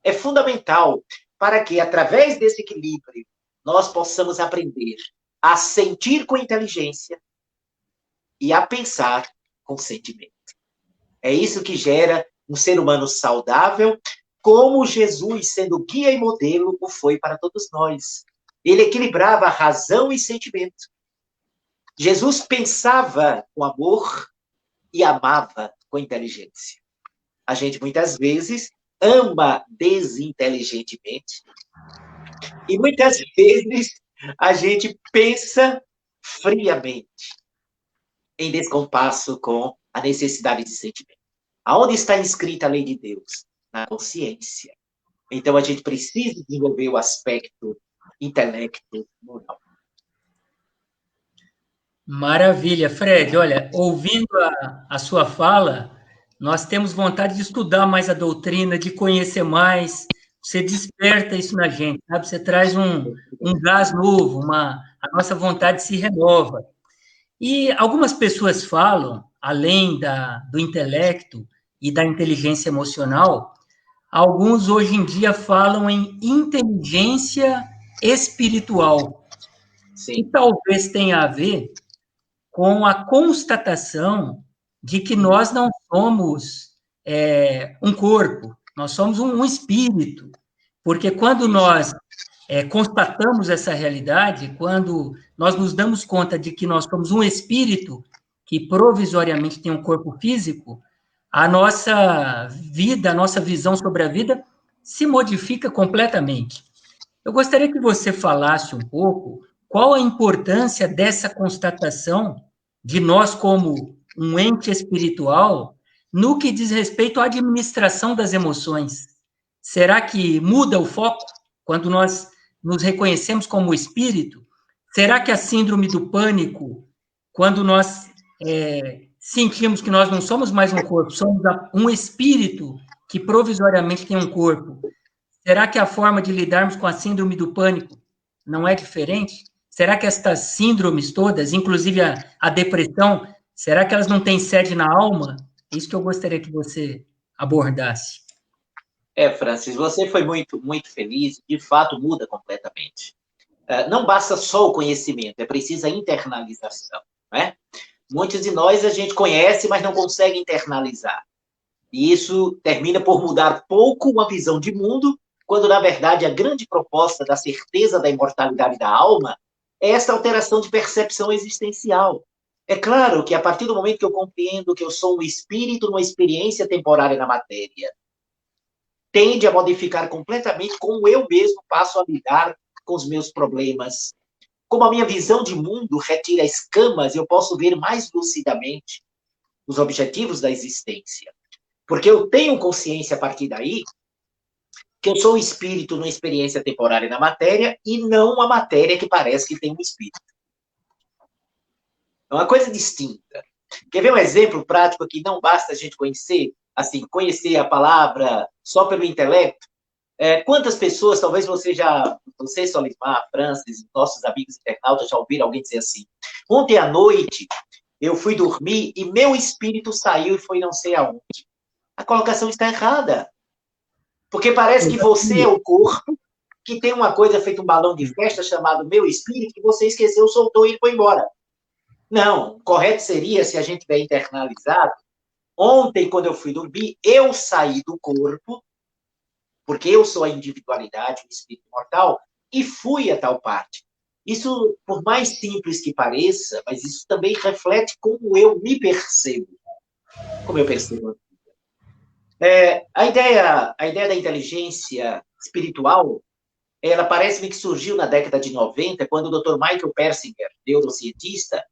é fundamental para que, através desse equilíbrio, nós possamos aprender a sentir com inteligência e a pensar com sentimento. É isso que gera um ser humano saudável, como Jesus, sendo guia e modelo, o foi para todos nós. Ele equilibrava razão e sentimento. Jesus pensava com amor e amava com inteligência. A gente, muitas vezes, ama desinteligentemente. E, muitas vezes, a gente pensa friamente, em descompasso com a necessidade de sentimento. Aonde está inscrita a lei de Deus? Na consciência. Então, a gente precisa desenvolver o aspecto intelecto moral. Maravilha, Fred. Olha, ouvindo a sua fala, nós temos vontade de estudar mais a doutrina, de conhecer mais. Você desperta isso na gente, sabe? Você traz um gás novo, a nossa vontade se renova. E algumas pessoas falam, além do intelecto e da inteligência emocional, alguns hoje em dia falam em inteligência espiritual, que Sim. talvez tenha a ver com a constatação de que nós não somos um corpo, nós somos um espírito. Porque quando nós constatamos essa realidade, quando nós nos damos conta de que nós somos um espírito que provisoriamente tem um corpo físico, a nossa vida, a nossa visão sobre a vida se modifica completamente. Eu gostaria que você falasse um pouco qual a importância dessa constatação de nós como um ente espiritual no que diz respeito à administração das emoções. Será que muda o foco quando nós nos reconhecemos como espírito? Será que a síndrome do pânico, quando nós sentimos que nós não somos mais um corpo, somos um espírito que provisoriamente tem um corpo, será que a forma de lidarmos com a síndrome do pânico não é diferente? Será que estas síndromes todas, inclusive a depressão, será que elas não têm sede na alma? É isso que eu gostaria que você abordasse. Francis, você foi muito, muito feliz. De fato, muda completamente. Não basta só o conhecimento, é preciso a internalização, né? Muitos de nós a gente conhece, mas não consegue internalizar. E isso termina por mudar pouco uma visão de mundo, quando, na verdade, a grande proposta da certeza da imortalidade da alma é essa alteração de percepção existencial. É claro que, a partir do momento que eu compreendo que eu sou um espírito numa experiência temporária na matéria, tende a modificar completamente como eu mesmo passo a lidar com os meus problemas. Como a minha visão de mundo retira escamas, eu posso ver mais lucidamente os objetivos da existência. Porque eu tenho consciência a partir daí que eu sou um espírito numa experiência temporária na matéria e não uma matéria que parece que tem um espírito. É uma coisa distinta. Quer ver um exemplo prático que não basta a gente conhecer, assim, conhecer a palavra só pelo intelecto? Quantas pessoas, talvez você, Solimar, Francis, nossos amigos internautas já ouviram alguém dizer assim: ontem à noite eu fui dormir e meu espírito saiu e foi não sei aonde. A colocação está errada. Porque parece que você é o corpo, que tem uma coisa feita um balão de festa chamado meu espírito, que você esqueceu, soltou e foi embora. Não, o correto seria, se a gente tiver internalizado, ontem, quando eu fui dormir, eu saí do corpo, porque eu sou a individualidade, o espírito mortal, e fui a tal parte. Isso, por mais simples que pareça, mas isso também reflete como eu me percebo. Como eu percebo. A ideia da inteligência espiritual, ela parece-me que surgiu na década de 90, quando o Dr. Michael Persinger, neurocientista,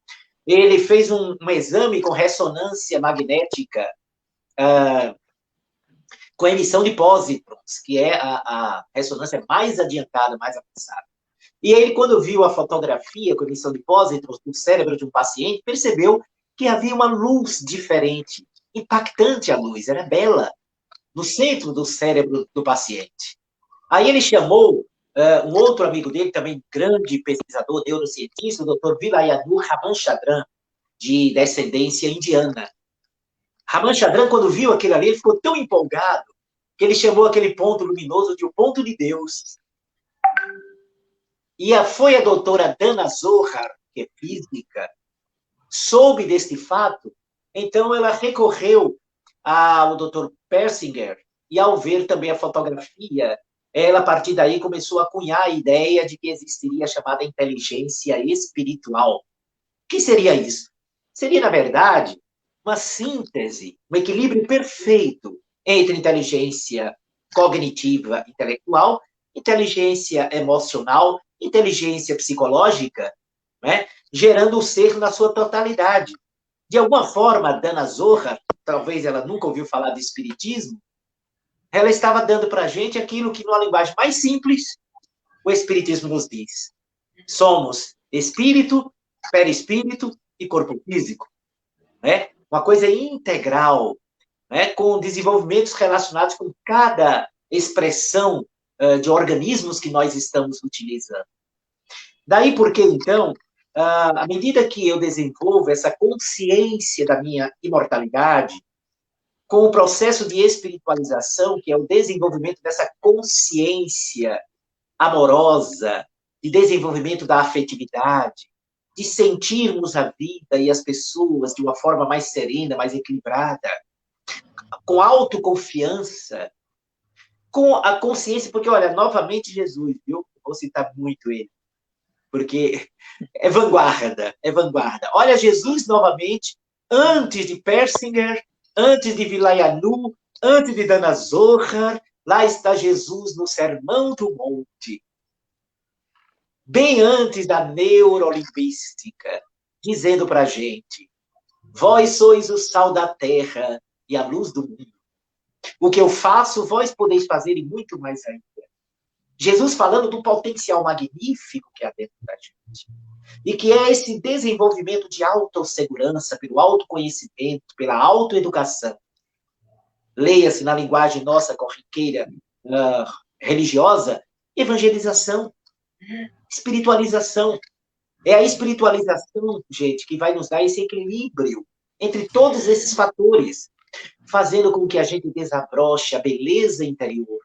ele fez um exame com ressonância magnética com emissão de pósitrons, que é a ressonância mais adiantada, mais avançada. E ele, quando viu a fotografia com emissão de pósitrons do cérebro de um paciente, percebeu que havia uma luz diferente, impactante a luz, era bela, no centro do cérebro do paciente. Aí ele chamou um outro amigo dele, também grande pesquisador, neurocientista, o Dr. Vilayanur Ramachandran, de descendência indiana. Ramachandran, quando viu aquilo ali, ele ficou tão empolgado que ele chamou aquele ponto luminoso de o ponto de Deus. E foi a doutora Dana Zohar, que é física, soube deste fato, então ela recorreu ao Dr. Persinger, e ao ver também a fotografia, ela, a partir daí, começou a cunhar a ideia de que existiria a chamada inteligência espiritual. O que seria isso? Seria, na verdade, uma síntese, um equilíbrio perfeito entre inteligência cognitiva, intelectual, inteligência emocional, inteligência psicológica, né? Gerando o ser na sua totalidade. De alguma forma, Dana Zohar, talvez ela nunca ouviu falar de espiritismo, ela estava dando para a gente aquilo que, numa linguagem mais simples, o espiritismo nos diz. Somos espírito, perispírito e corpo físico. Né? Uma coisa integral, né? Com desenvolvimentos relacionados com cada expressão de organismos que nós estamos utilizando. Daí porque, então, à medida que eu desenvolvo essa consciência da minha imortalidade, com o processo de espiritualização, que é o desenvolvimento dessa consciência amorosa, de desenvolvimento da afetividade, de sentirmos a vida e as pessoas de uma forma mais serena, mais equilibrada, com autoconfiança, com a consciência, porque, olha, novamente Jesus, viu? Vou citar muito ele, porque é vanguarda, é vanguarda. Olha Jesus novamente, antes de Persinger, antes de Vilayanu, antes de Dana Zohar, lá está Jesus no Sermão do Monte, bem antes da neurolinguística, dizendo para a gente, vós sois o sal da terra e a luz do mundo. O que eu faço, vós podeis fazer e muito mais ainda. Jesus falando do potencial magnífico que há dentro da gente. E que é esse desenvolvimento de autossegurança, pelo autoconhecimento, pela autoeducação. Leia-se na linguagem nossa corriqueira religiosa, evangelização, espiritualização. É a espiritualização, gente, que vai nos dar esse equilíbrio entre todos esses fatores, fazendo com que a gente desabroche a beleza interior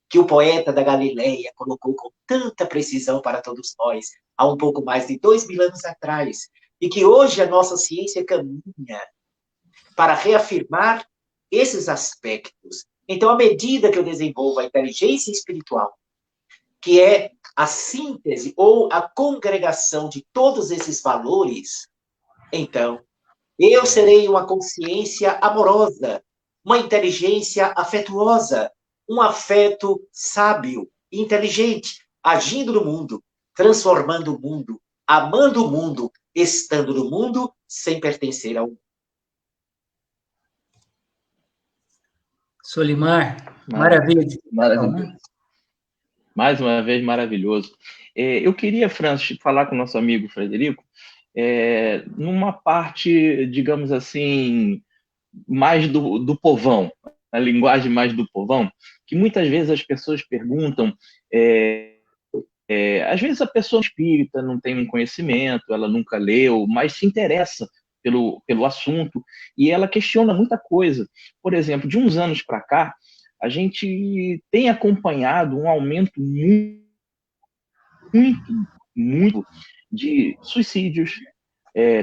que o poeta da Galileia colocou com tanta precisão para todos nós, há um pouco mais de 2000 anos atrás, e que hoje a nossa ciência caminha para reafirmar esses aspectos. Então, à medida que eu desenvolvo a inteligência espiritual, que é a síntese ou a congregação de todos esses valores, então, eu serei uma consciência amorosa, uma inteligência afetuosa, um afeto sábio, inteligente, agindo no mundo, transformando o mundo, amando o mundo, estando no mundo, sem pertencer ao mundo. Solimar, maravilha. Maravilhoso. Mais uma vez, maravilhoso. Eu queria, Francis, falar com o nosso amigo Frederico, numa parte, digamos assim, mais do povão, a linguagem mais do povão, que muitas vezes as pessoas perguntam, às vezes a pessoa espírita não tem um conhecimento, ela nunca leu, mas se interessa pelo assunto, e ela questiona muita coisa. Por exemplo, de uns anos para cá, a gente tem acompanhado um aumento muito de suicídios,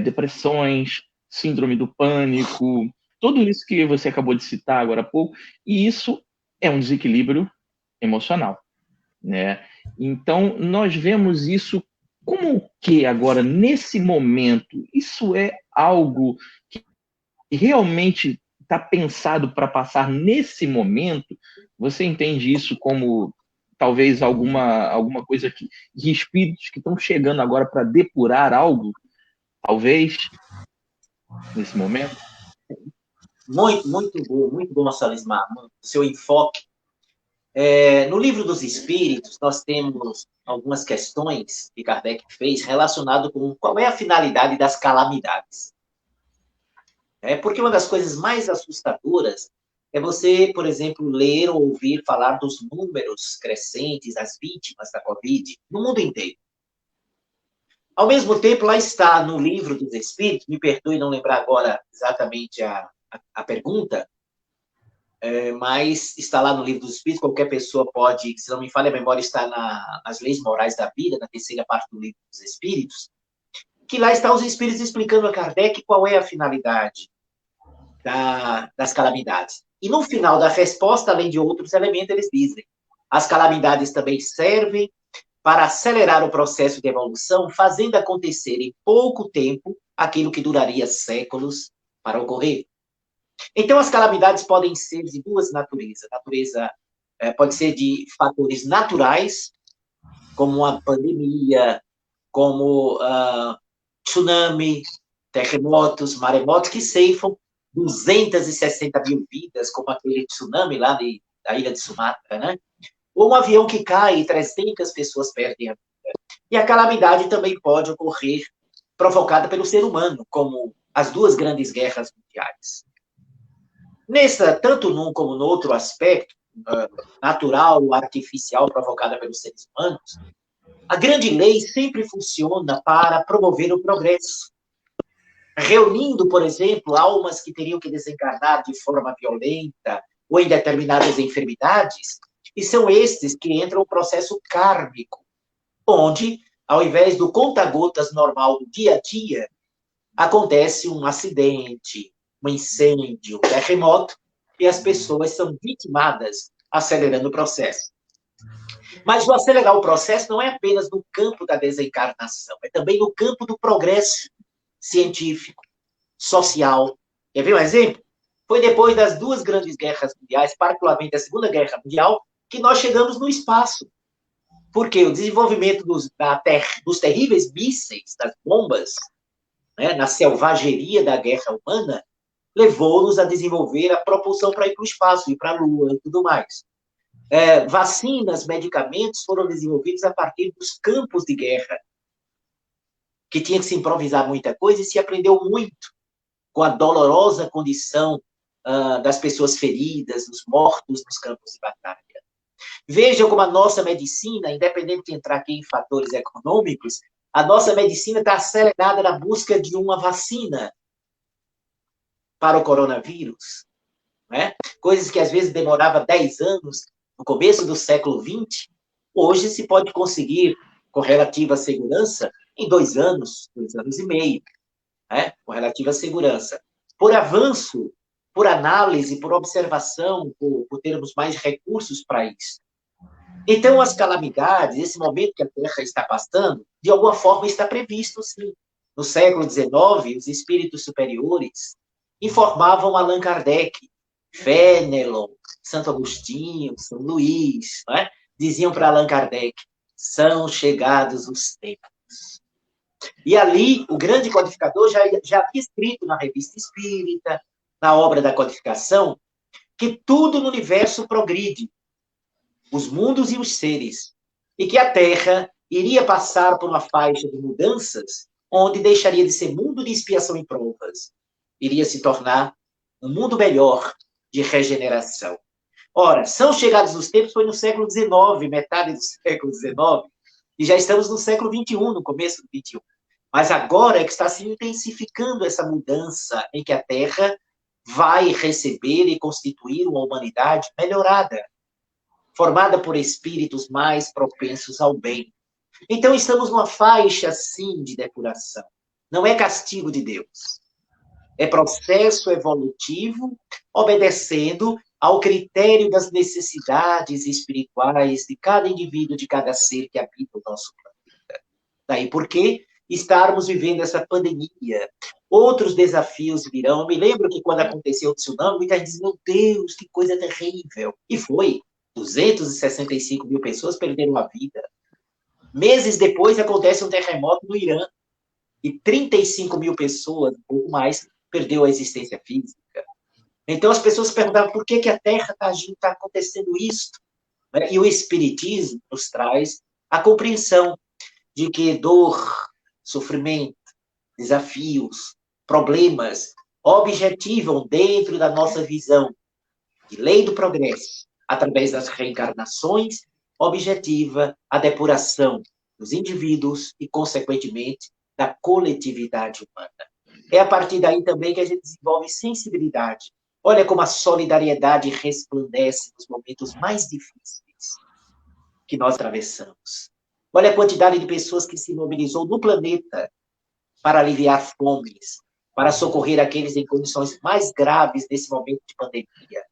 depressões, síndrome do pânico, tudo isso que você acabou de citar agora há pouco, e isso é um desequilíbrio emocional, né? Então, nós vemos isso como que agora, nesse momento, isso é algo que realmente está pensado para passar nesse momento? Você entende isso como talvez alguma coisa de espíritos que estão chegando agora para depurar algo, talvez, nesse momento? Muito bom, Salismar, seu enfoque. No Livro dos Espíritos, nós temos algumas questões que Kardec fez relacionado com qual é a finalidade das calamidades. Porque uma das coisas mais assustadoras é você, por exemplo, ler ou ouvir falar dos números crescentes das vítimas da Covid no mundo inteiro. Ao mesmo tempo, lá está no Livro dos Espíritos, me perdoe não lembrar agora exatamente a pergunta, mas está lá no Livro dos Espíritos, qualquer pessoa pode, se não me falha a memória, está nas Leis Morais da Vida, na terceira parte do Livro dos Espíritos, que lá está os Espíritos explicando a Kardec qual é a finalidade das calamidades. E no final da resposta, além de outros elementos, eles dizem: as calamidades também servem para acelerar o processo de evolução, fazendo acontecer em pouco tempo aquilo que duraria séculos para ocorrer. Então, as calamidades podem ser de duas naturezas. Natureza pode ser de fatores naturais, como uma pandemia, como tsunami, terremotos, maremotos, que ceifam 260 mil vidas, como aquele tsunami lá da ilha de Sumatra, né? Ou um avião que cai e 300 pessoas perdem a vida. E a calamidade também pode ocorrer provocada pelo ser humano, como as duas grandes guerras mundiais. Tanto num como no outro aspecto, natural ou artificial, provocada pelos seres humanos, a grande lei sempre funciona para promover o progresso, reunindo, por exemplo, almas que teriam que desencarnar de forma violenta ou em determinadas enfermidades, e são estes que entram no processo kármico, onde, ao invés do conta-gotas normal do dia a dia, acontece um acidente, um incêndio, um terremoto, e as pessoas são vitimadas, acelerando o processo. Mas o acelerar o processo não é apenas no campo da desencarnação, é também no campo do progresso científico, social. Quer ver um exemplo? Foi depois das duas grandes guerras mundiais, particularmente a Segunda Guerra Mundial, que nós chegamos no espaço. Porque o desenvolvimento dos terríveis mísseis, das bombas, né, na selvageria da guerra humana, levou-nos a desenvolver a propulsão para ir para o espaço, ir para a Lua e tudo mais. Vacinas, medicamentos foram desenvolvidos a partir dos campos de guerra, que tinha que se improvisar muita coisa e se aprendeu muito com a dolorosa condição das pessoas feridas, dos mortos nos campos de batalha. Veja como a nossa medicina, independente de entrar aqui em fatores econômicos, a nossa medicina está acelerada na busca de uma vacina para o coronavírus. Né? Coisas que às vezes demorava 10 anos, no começo do século XX, hoje se pode conseguir com relativa segurança em 2 anos, 2 anos e meio, né? Com relativa segurança. Por avanço, por análise, por observação, por termos mais recursos para isso. Então, as calamidades, esse momento que a Terra está passando, de alguma forma está previsto, sim. No século XIX, os espíritos superiores informavam Allan Kardec, Fénelon, Santo Agostinho, São Luís, né? Diziam para Allan Kardec: são chegados os tempos. E ali, o grande codificador já havia escrito na Revista Espírita, na obra da codificação, que tudo no universo progride, os mundos e os seres, e que a Terra iria passar por uma faixa de mudanças, onde deixaria de ser mundo de expiação e provas, iria se tornar um mundo melhor de regeneração. Ora, são chegados os tempos, foi no século XIX, metade do século XIX, e já estamos no século XXI, no começo do XXI. Mas agora é que está se intensificando essa mudança em que a Terra vai receber e constituir uma humanidade melhorada, formada por espíritos mais propensos ao bem. Então, estamos numa faixa, sim, de depuração. Não é castigo de Deus. É processo evolutivo, obedecendo ao critério das necessidades espirituais de cada indivíduo, de cada ser que habita o nosso planeta. Daí porque estarmos vivendo essa pandemia. Outros desafios virão. Eu me lembro que quando aconteceu o tsunami, muita gente dizia: meu Deus, que coisa terrível. E foi. 265 mil pessoas perderam a vida. Meses depois, acontece um terremoto no Irã. E 35 mil pessoas, um pouco mais, perdeu a existência física. Então, as pessoas perguntavam por que a Terra está acontecendo isso. E o Espiritismo nos traz a compreensão de que dor, sofrimento, desafios, problemas objetivam dentro da nossa visão de lei do progresso, através das reencarnações, objetiva a depuração dos indivíduos e, consequentemente, da coletividade humana. É a partir daí também que a gente desenvolve sensibilidade. Olha como a solidariedade resplandece nos momentos mais difíceis que nós atravessamos. Olha a quantidade de pessoas que se mobilizou no planeta para aliviar fomes, para socorrer aqueles em condições mais graves nesse momento de pandemia.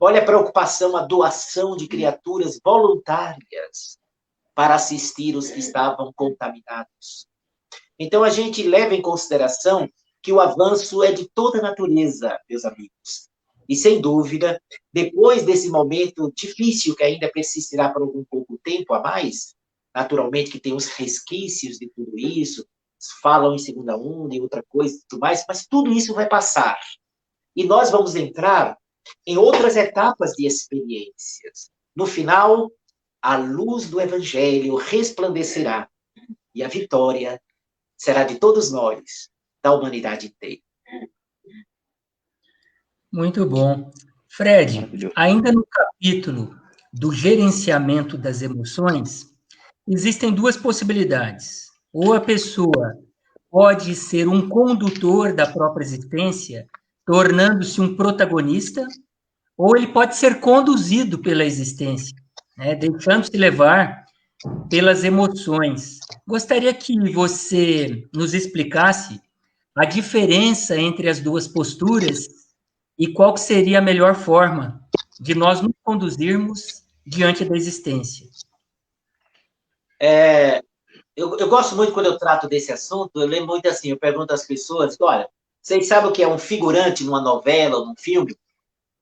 Olha a preocupação, a doação de criaturas voluntárias para assistir os que estavam contaminados. Então, a gente leva em consideração que o avanço é de toda natureza, meus amigos. E, sem dúvida, depois desse momento difícil, que ainda persistirá por algum pouco tempo a mais, naturalmente que tem os resquícios de tudo isso, falam em segunda onda e outra coisa e tudo mais, mas tudo isso vai passar. E nós vamos entrar em outras etapas de experiências. No final, a luz do Evangelho resplandecerá e a vitória será de todos nós, da humanidade inteira. Muito bom. Fred, ainda no capítulo do gerenciamento das emoções, existem duas possibilidades. Ou a pessoa pode ser um condutor da própria existência, tornando-se um protagonista, ou ele pode ser conduzido pela existência, né, deixando-se levar pelas emoções. Gostaria que você nos explicasse a diferença entre as duas posturas e qual que seria a melhor forma de nós nos conduzirmos diante da existência. Eu gosto muito, quando eu trato desse assunto, eu lembro muito assim, eu pergunto às pessoas, olha, vocês sabem o que é um figurante numa novela ou num filme?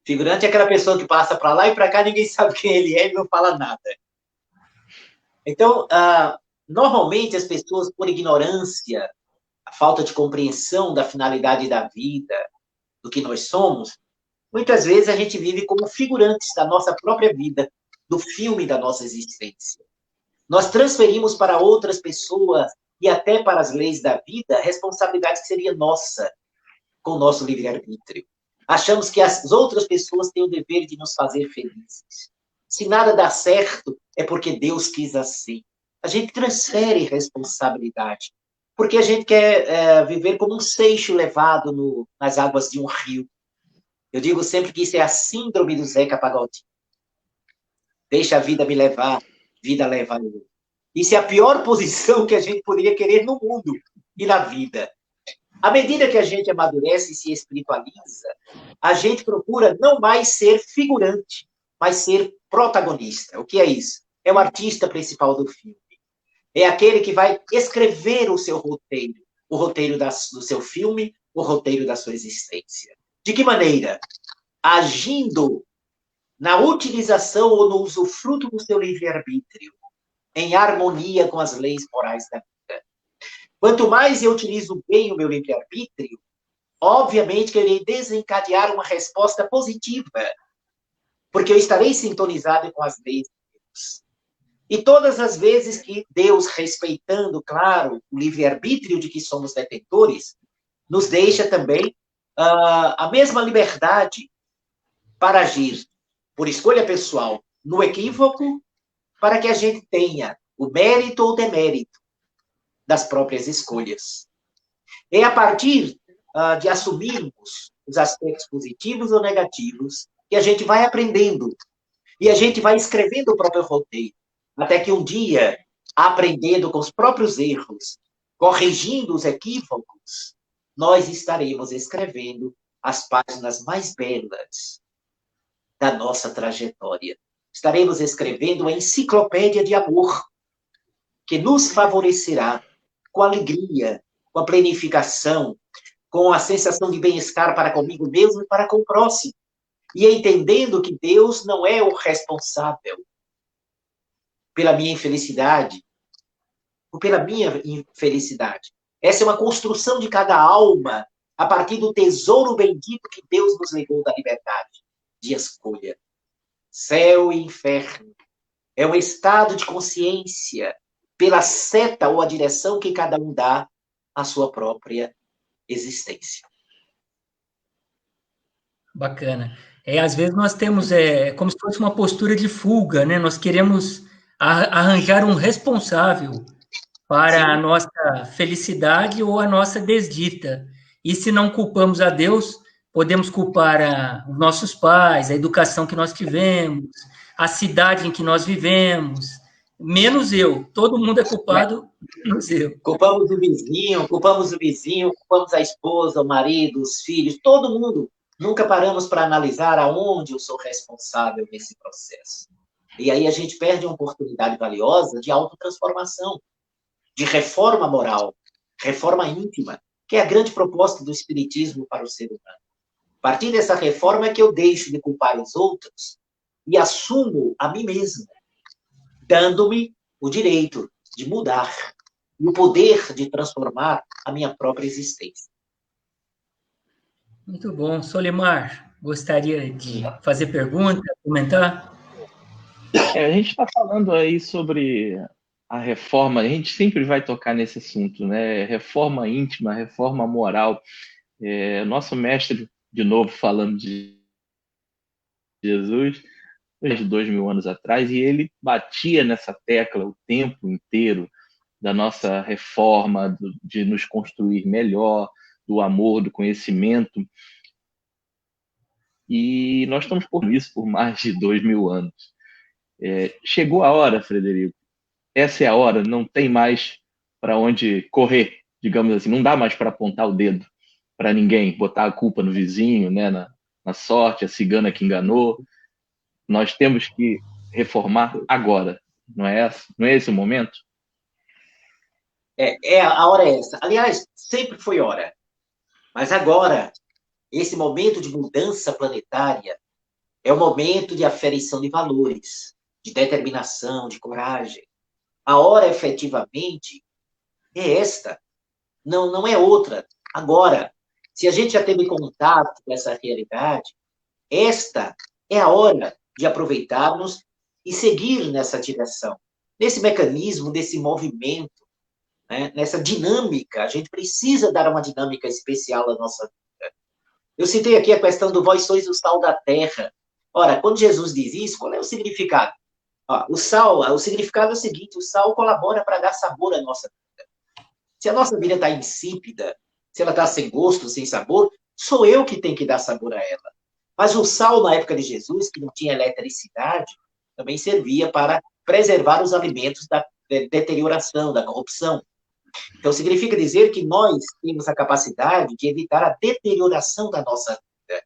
Figurante é aquela pessoa que passa para lá e para cá, ninguém sabe quem ele é e não fala nada. Então, normalmente as pessoas, por ignorância, a falta de compreensão da finalidade da vida, do que nós somos, muitas vezes a gente vive como figurantes da nossa própria vida, do filme da nossa existência. Nós transferimos para outras pessoas e até para as leis da vida responsabilidade que seria nossa, com o nosso livre-arbítrio. Achamos que as outras pessoas têm o dever de nos fazer felizes. Se nada dá certo, é porque Deus quis assim. A gente transfere responsabilidade, porque a gente quer viver como um seixo levado nas águas de um rio. Eu digo sempre que isso é a síndrome do Zeca Pagodinho. Deixa a vida me levar, vida leva eu. Isso é a pior posição que a gente poderia querer no mundo e na vida. À medida que a gente amadurece e se espiritualiza, a gente procura não mais ser figurante, mas ser protagonista. O que é isso? É o artista principal do filme. É aquele que vai escrever o seu roteiro, o roteiro do seu filme, o roteiro da sua existência. De que maneira? Agindo na utilização ou no usufruto do seu livre-arbítrio, em harmonia com as leis morais da vida. Quanto mais eu utilizo bem o meu livre-arbítrio, obviamente que eu irei desencadear uma resposta positiva, porque eu estarei sintonizado com as leis de Deus. E todas as vezes que Deus, respeitando, claro, o livre-arbítrio de que somos detentores, nos deixa também a mesma liberdade para agir por escolha pessoal no equívoco, para que a gente tenha o mérito ou demérito das próprias escolhas. É a partir de assumirmos os aspectos positivos ou negativos que a gente vai aprendendo e a gente vai escrevendo o próprio roteiro, até que um dia, aprendendo com os próprios erros, corrigindo os equívocos, nós estaremos escrevendo as páginas mais belas da nossa trajetória. Estaremos escrevendo a enciclopédia de amor, que nos favorecerá com alegria, com a planificação, com a sensação de bem-estar para comigo mesmo e para com o próximo. E entendendo que Deus não é o responsável pela minha infelicidade, ou pela minha infelicidade. Essa é uma construção de cada alma, a partir do tesouro bendito que Deus nos legou da liberdade de escolha. Céu e inferno é um estado de consciência pela seta ou a direção que cada um dá à sua própria existência. Bacana. Às vezes nós temos como se fosse uma postura de fuga, né? Nós queremos arranjar um responsável para a nossa felicidade ou a nossa desdita. E se não culpamos a Deus, podemos culpar os nossos pais, a educação que nós tivemos, a cidade em que nós vivemos, menos eu. Todo mundo é culpado, menos eu. Culpamos o vizinho, culpamos a esposa, o marido, os filhos, todo mundo. Nunca paramos para analisar aonde eu sou responsável nesse processo. E aí a gente perde uma oportunidade valiosa de autotransformação, de reforma moral, reforma íntima, que é a grande proposta do Espiritismo para o ser humano. A partir dessa reforma é que eu deixo de culpar os outros e assumo a mim mesmo, dando-me o direito de mudar e o poder de transformar a minha própria existência. Muito bom. Solimar, gostaria de fazer pergunta, comentar? A gente está falando aí sobre a reforma, a gente sempre vai tocar nesse assunto, né? Reforma íntima, reforma moral. Nosso mestre, de novo, falando de Jesus, de 2000 anos atrás, e ele batia nessa tecla o tempo inteiro da nossa reforma, de nos construir melhor, do amor, do conhecimento. E nós estamos por isso por mais de 2000 anos. Chegou a hora, Frederico. Essa é a hora, não tem mais para onde correr, digamos assim. Não dá mais para apontar o dedo para ninguém, botar a culpa no vizinho, né, na sorte, a cigana que enganou. Nós temos que reformar agora. Não é esse o momento? A hora é essa. Aliás, sempre foi hora. Mas agora, esse momento de mudança planetária é o momento de aferição de valores, de determinação, de coragem. A hora, efetivamente, é esta. Não é outra. Agora, se a gente já teve contato com essa realidade, esta é a hora de aproveitarmos e seguir nessa direção, nesse mecanismo, nesse movimento, né? Nessa dinâmica. A gente precisa dar uma dinâmica especial à nossa vida. Eu citei aqui a questão do vós sois o sal da terra. Ora, quando Jesus diz isso, qual é o significado? O significado é o seguinte: o sal colabora para dar sabor à nossa vida. Se a nossa vida está insípida, se ela está sem gosto, sem sabor, sou eu que tenho que dar sabor a ela. Mas o sal, na época de Jesus, que não tinha eletricidade, também servia para preservar os alimentos da deterioração, da corrupção. Então, significa dizer que nós temos a capacidade de evitar a deterioração da nossa vida.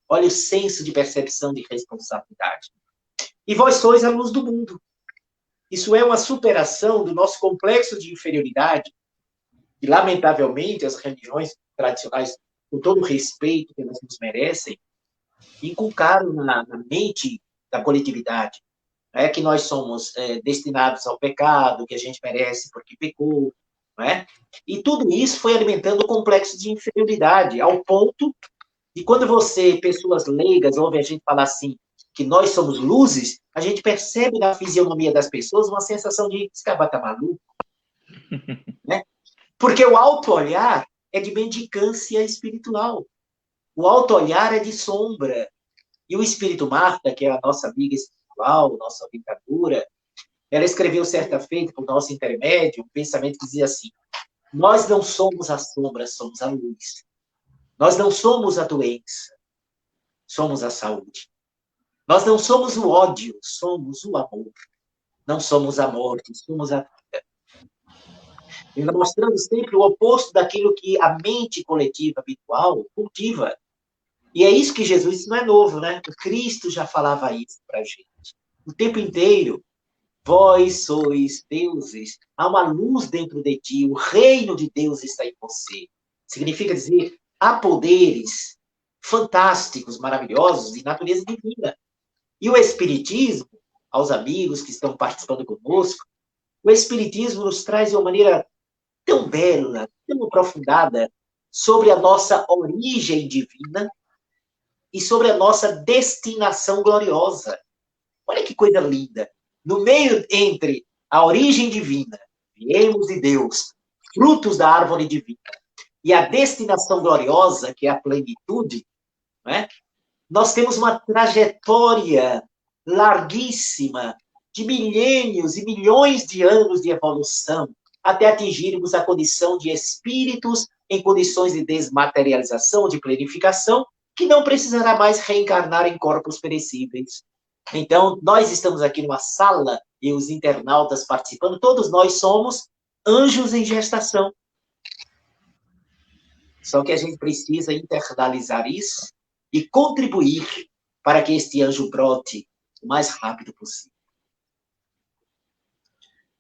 Olha o senso de percepção de responsabilidade. E vós sois a luz do mundo. Isso é uma superação do nosso complexo de inferioridade, que, lamentavelmente, as religiões tradicionais, com todo o respeito que elas nos merecem, inculcaram na mente da coletividade, né, que nós somos destinados ao pecado, que a gente merece porque pecou, né? E tudo isso foi alimentando o complexo de inferioridade, ao ponto de quando pessoas leigas, ouve a gente falar assim, que nós somos luzes, a gente percebe na fisionomia das pessoas uma sensação de esse cara tá maluco, né? Porque o auto-olhar é de mendicância espiritual. O auto-olhar é de sombra. E o Espírito Marta, que é a nossa amiga espiritual, nossa orientadora, ela escreveu certa feita, por nosso intermédio, um pensamento que dizia assim: nós não somos a sombra, somos a luz. Nós não somos a doença, somos a saúde. Nós não somos o ódio, somos o amor. Não somos a morte, somos a vida. Ele mostrando sempre o oposto daquilo que a mente coletiva habitual cultiva. E é isso que Jesus, isso não é novo, né? O Cristo já falava isso para a gente. O tempo inteiro, vós sois deuses, há uma luz dentro de ti, o reino de Deus está em você. Significa dizer, há poderes fantásticos, maravilhosos, de natureza divina. E o Espiritismo, aos amigos que estão participando conosco, o Espiritismo nos traz de uma maneira tão bela, tão aprofundada, sobre a nossa origem divina e sobre a nossa destinação gloriosa. Olha que coisa linda. No meio entre a origem divina, viemos de Deus, frutos da árvore divina, e a destinação gloriosa, que é a plenitude, né? Nós temos uma trajetória larguíssima de milênios e milhões de anos de evolução até atingirmos a condição de espíritos em condições de desmaterialização, de plenificação, que não precisará mais reencarnar em corpos perecíveis. Então, nós estamos aqui numa sala e os internautas participando, todos nós somos anjos em gestação. Só que a gente precisa internalizar isso e contribuir para que este anjo brote o mais rápido possível.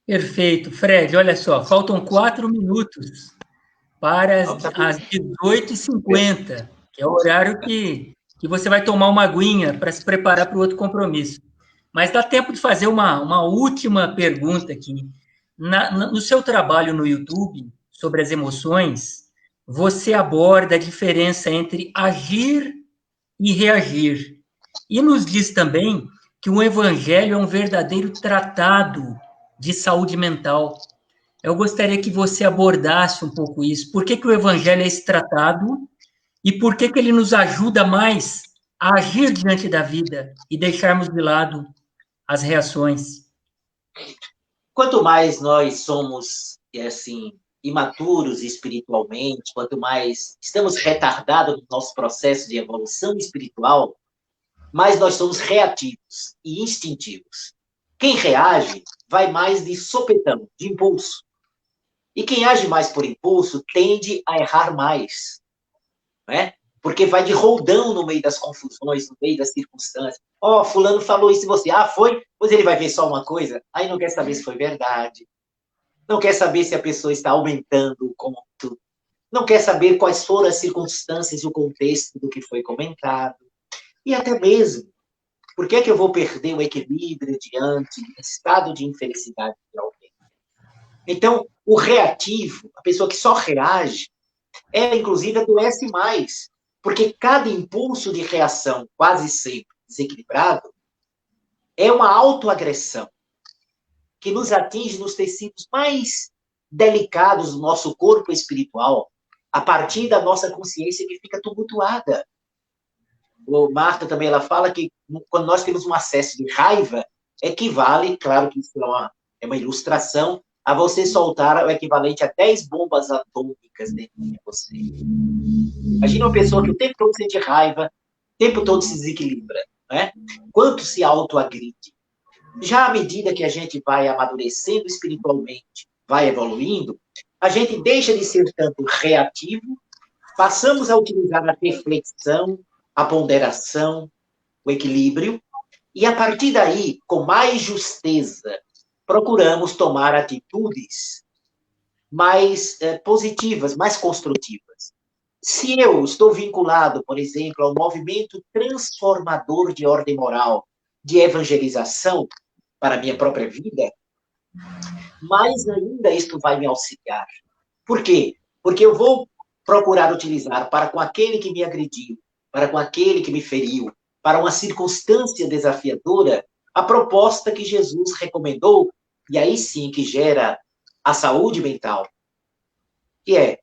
Perfeito. Fred, olha só, faltam 4 minutos para as 18h50, que é o horário que você vai tomar uma aguinha para se preparar para o outro compromisso. Mas dá tempo de fazer uma última pergunta aqui. No seu trabalho no YouTube sobre as emoções, você aborda a diferença entre agir e reagir. E nos diz também que o Evangelho é um verdadeiro tratado de saúde mental. Eu gostaria que você abordasse um pouco isso. Por que o Evangelho é esse tratado e por que ele nos ajuda mais a agir diante da vida e deixarmos de lado as reações? Quanto mais nós somos, assim, imaturos espiritualmente, quanto mais estamos retardados no nosso processo de evolução espiritual, mais nós somos reativos e instintivos. Quem reage vai mais de sopetão, de impulso. E quem age mais por impulso tende a errar mais, né? Porque vai de roldão no meio das confusões, no meio das circunstâncias. Ó, fulano falou isso e você, foi? Pois ele vai ver só uma coisa, aí não quer saber se foi verdade. Não quer saber se a pessoa está aumentando o conto. Não quer saber quais foram as circunstâncias e o contexto do que foi comentado. E até mesmo, por que eu vou perder o equilíbrio diante do estado de infelicidade de alguém? Então, o reativo, a pessoa que só reage, ela, inclusive, adoece mais. Porque cada impulso de reação, quase sempre desequilibrado, é uma autoagressão que nos atinge nos tecidos mais delicados do nosso corpo espiritual, a partir da nossa consciência que fica tumultuada. O Marta também, ela fala que quando nós temos um acesso de raiva, equivale, claro que isso é uma ilustração, a você soltar o equivalente a 10 bombas atômicas dentro de você. Imagina uma pessoa que o tempo todo sente raiva, o tempo todo se desequilibra, né? Quanto se autoagride. Já à medida que a gente vai amadurecendo espiritualmente, vai evoluindo, a gente deixa de ser tanto reativo, passamos a utilizar a reflexão, a ponderação, o equilíbrio, e a partir daí, com mais justeza, procuramos tomar atitudes mais positivas, mais construtivas. Se eu estou vinculado, por exemplo, ao movimento transformador de ordem moral, de evangelização para a minha própria vida, mais ainda isto vai me auxiliar. Por quê? Porque eu vou procurar utilizar para com aquele que me agrediu, para com aquele que me feriu, para uma circunstância desafiadora, a proposta que Jesus recomendou, e aí sim que gera a saúde mental, que é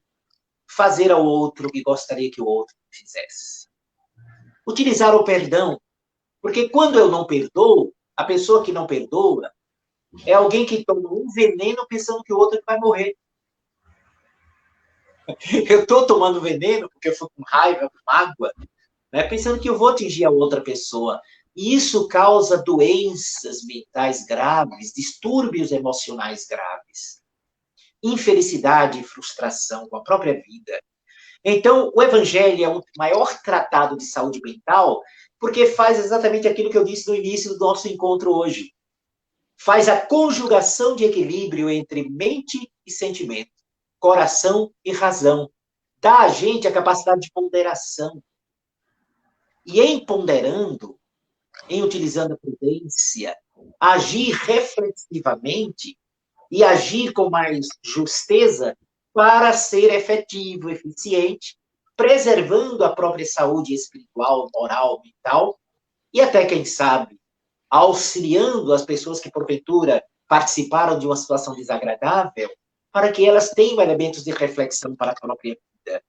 fazer ao outro o que gostaria que o outro fizesse. Utilizar o perdão, porque quando eu não perdoo, a pessoa que não perdoa é alguém que toma um veneno pensando que o outro vai morrer. Eu estou tomando veneno porque eu fui com raiva, com mágoa, né, pensando que eu vou atingir a outra pessoa. E isso causa doenças mentais graves, distúrbios emocionais graves, infelicidade e frustração com a própria vida. Então, o Evangelho é o maior tratado de saúde mental porque faz exatamente aquilo que eu disse no início do nosso encontro hoje. Faz a conjugação de equilíbrio entre mente e sentimento, coração e razão. Dá a gente a capacidade de ponderação. E em ponderando, em utilizando a prudência, agir reflexivamente e agir com mais justeza para ser efetivo, eficiente, preservando a própria saúde espiritual, moral, mental, e até, quem sabe, auxiliando as pessoas que, porventura, participaram de uma situação desagradável, para que elas tenham elementos de reflexão para a própria vida.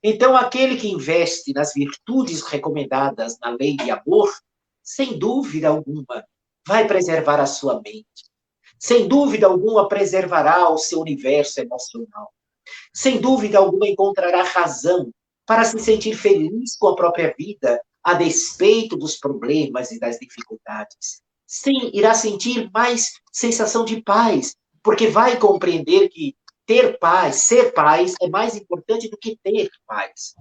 Então, aquele que investe nas virtudes recomendadas na lei de amor, sem dúvida alguma, vai preservar a sua mente. Sem dúvida alguma, preservará o seu universo emocional. Sem dúvida alguma, encontrará razão para se sentir feliz com a própria vida, a despeito dos problemas e das dificuldades. Sim, irá sentir mais sensação de paz, porque vai compreender que ter paz, ser paz, é mais importante do que ter paz.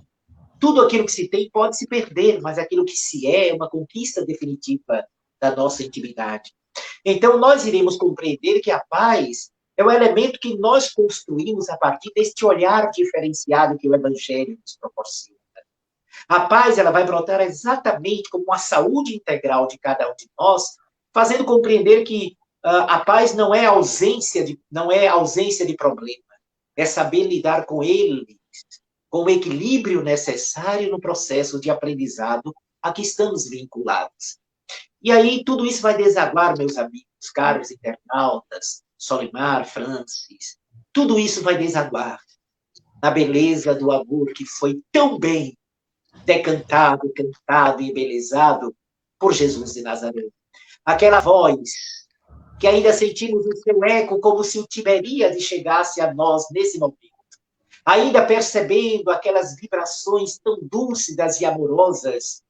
Tudo aquilo que se tem pode se perder, mas aquilo que se é uma conquista definitiva da nossa intimidade. Então, nós iremos compreender que a paz é o elemento que nós construímos a partir deste olhar diferenciado que o Evangelho nos proporciona. A paz, ela vai brotar exatamente como uma saúde integral de cada um de nós, fazendo compreender que a paz não é ausência de problema, é saber lidar com eles, com o equilíbrio necessário no processo de aprendizado a que estamos vinculados. E aí, tudo isso vai desaguar, meus amigos, caros internautas, Solimar, Francis, tudo isso vai desaguar na beleza do amor que foi tão bem decantado, cantado e embelezado por Jesus de Nazaré. Aquela voz que ainda sentimos o seu eco como se o Tiberíades chegasse a nós nesse momento. Ainda percebendo aquelas vibrações tão dúlcidas e amorosas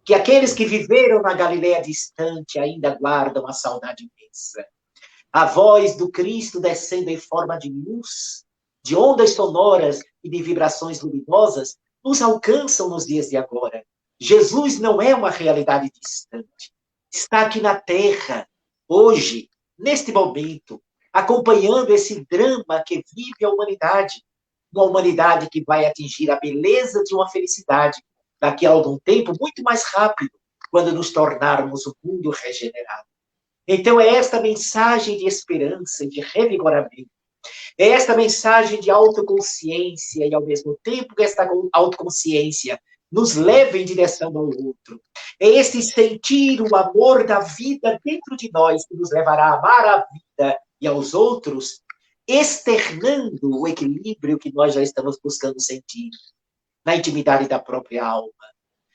que aqueles que viveram na Galileia distante ainda guardam a saudade imensa. A voz do Cristo descendo em forma de luz, de ondas sonoras e de vibrações luminosas, nos alcançam nos dias de agora. Jesus não é uma realidade distante. Está aqui na Terra, hoje, neste momento, acompanhando esse drama que vive a humanidade. Uma humanidade que vai atingir a beleza de uma felicidade daqui a algum tempo, muito mais rápido, quando nos tornarmos um mundo regenerado. Então, é esta mensagem de esperança e de revigoramento. É esta mensagem de autoconsciência e, ao mesmo tempo que esta autoconsciência nos leva em direção ao outro. É esse sentir o amor da vida dentro de nós que nos levará a amar a vida e aos outros, externando o equilíbrio que nós já estamos buscando sentir na intimidade da própria alma.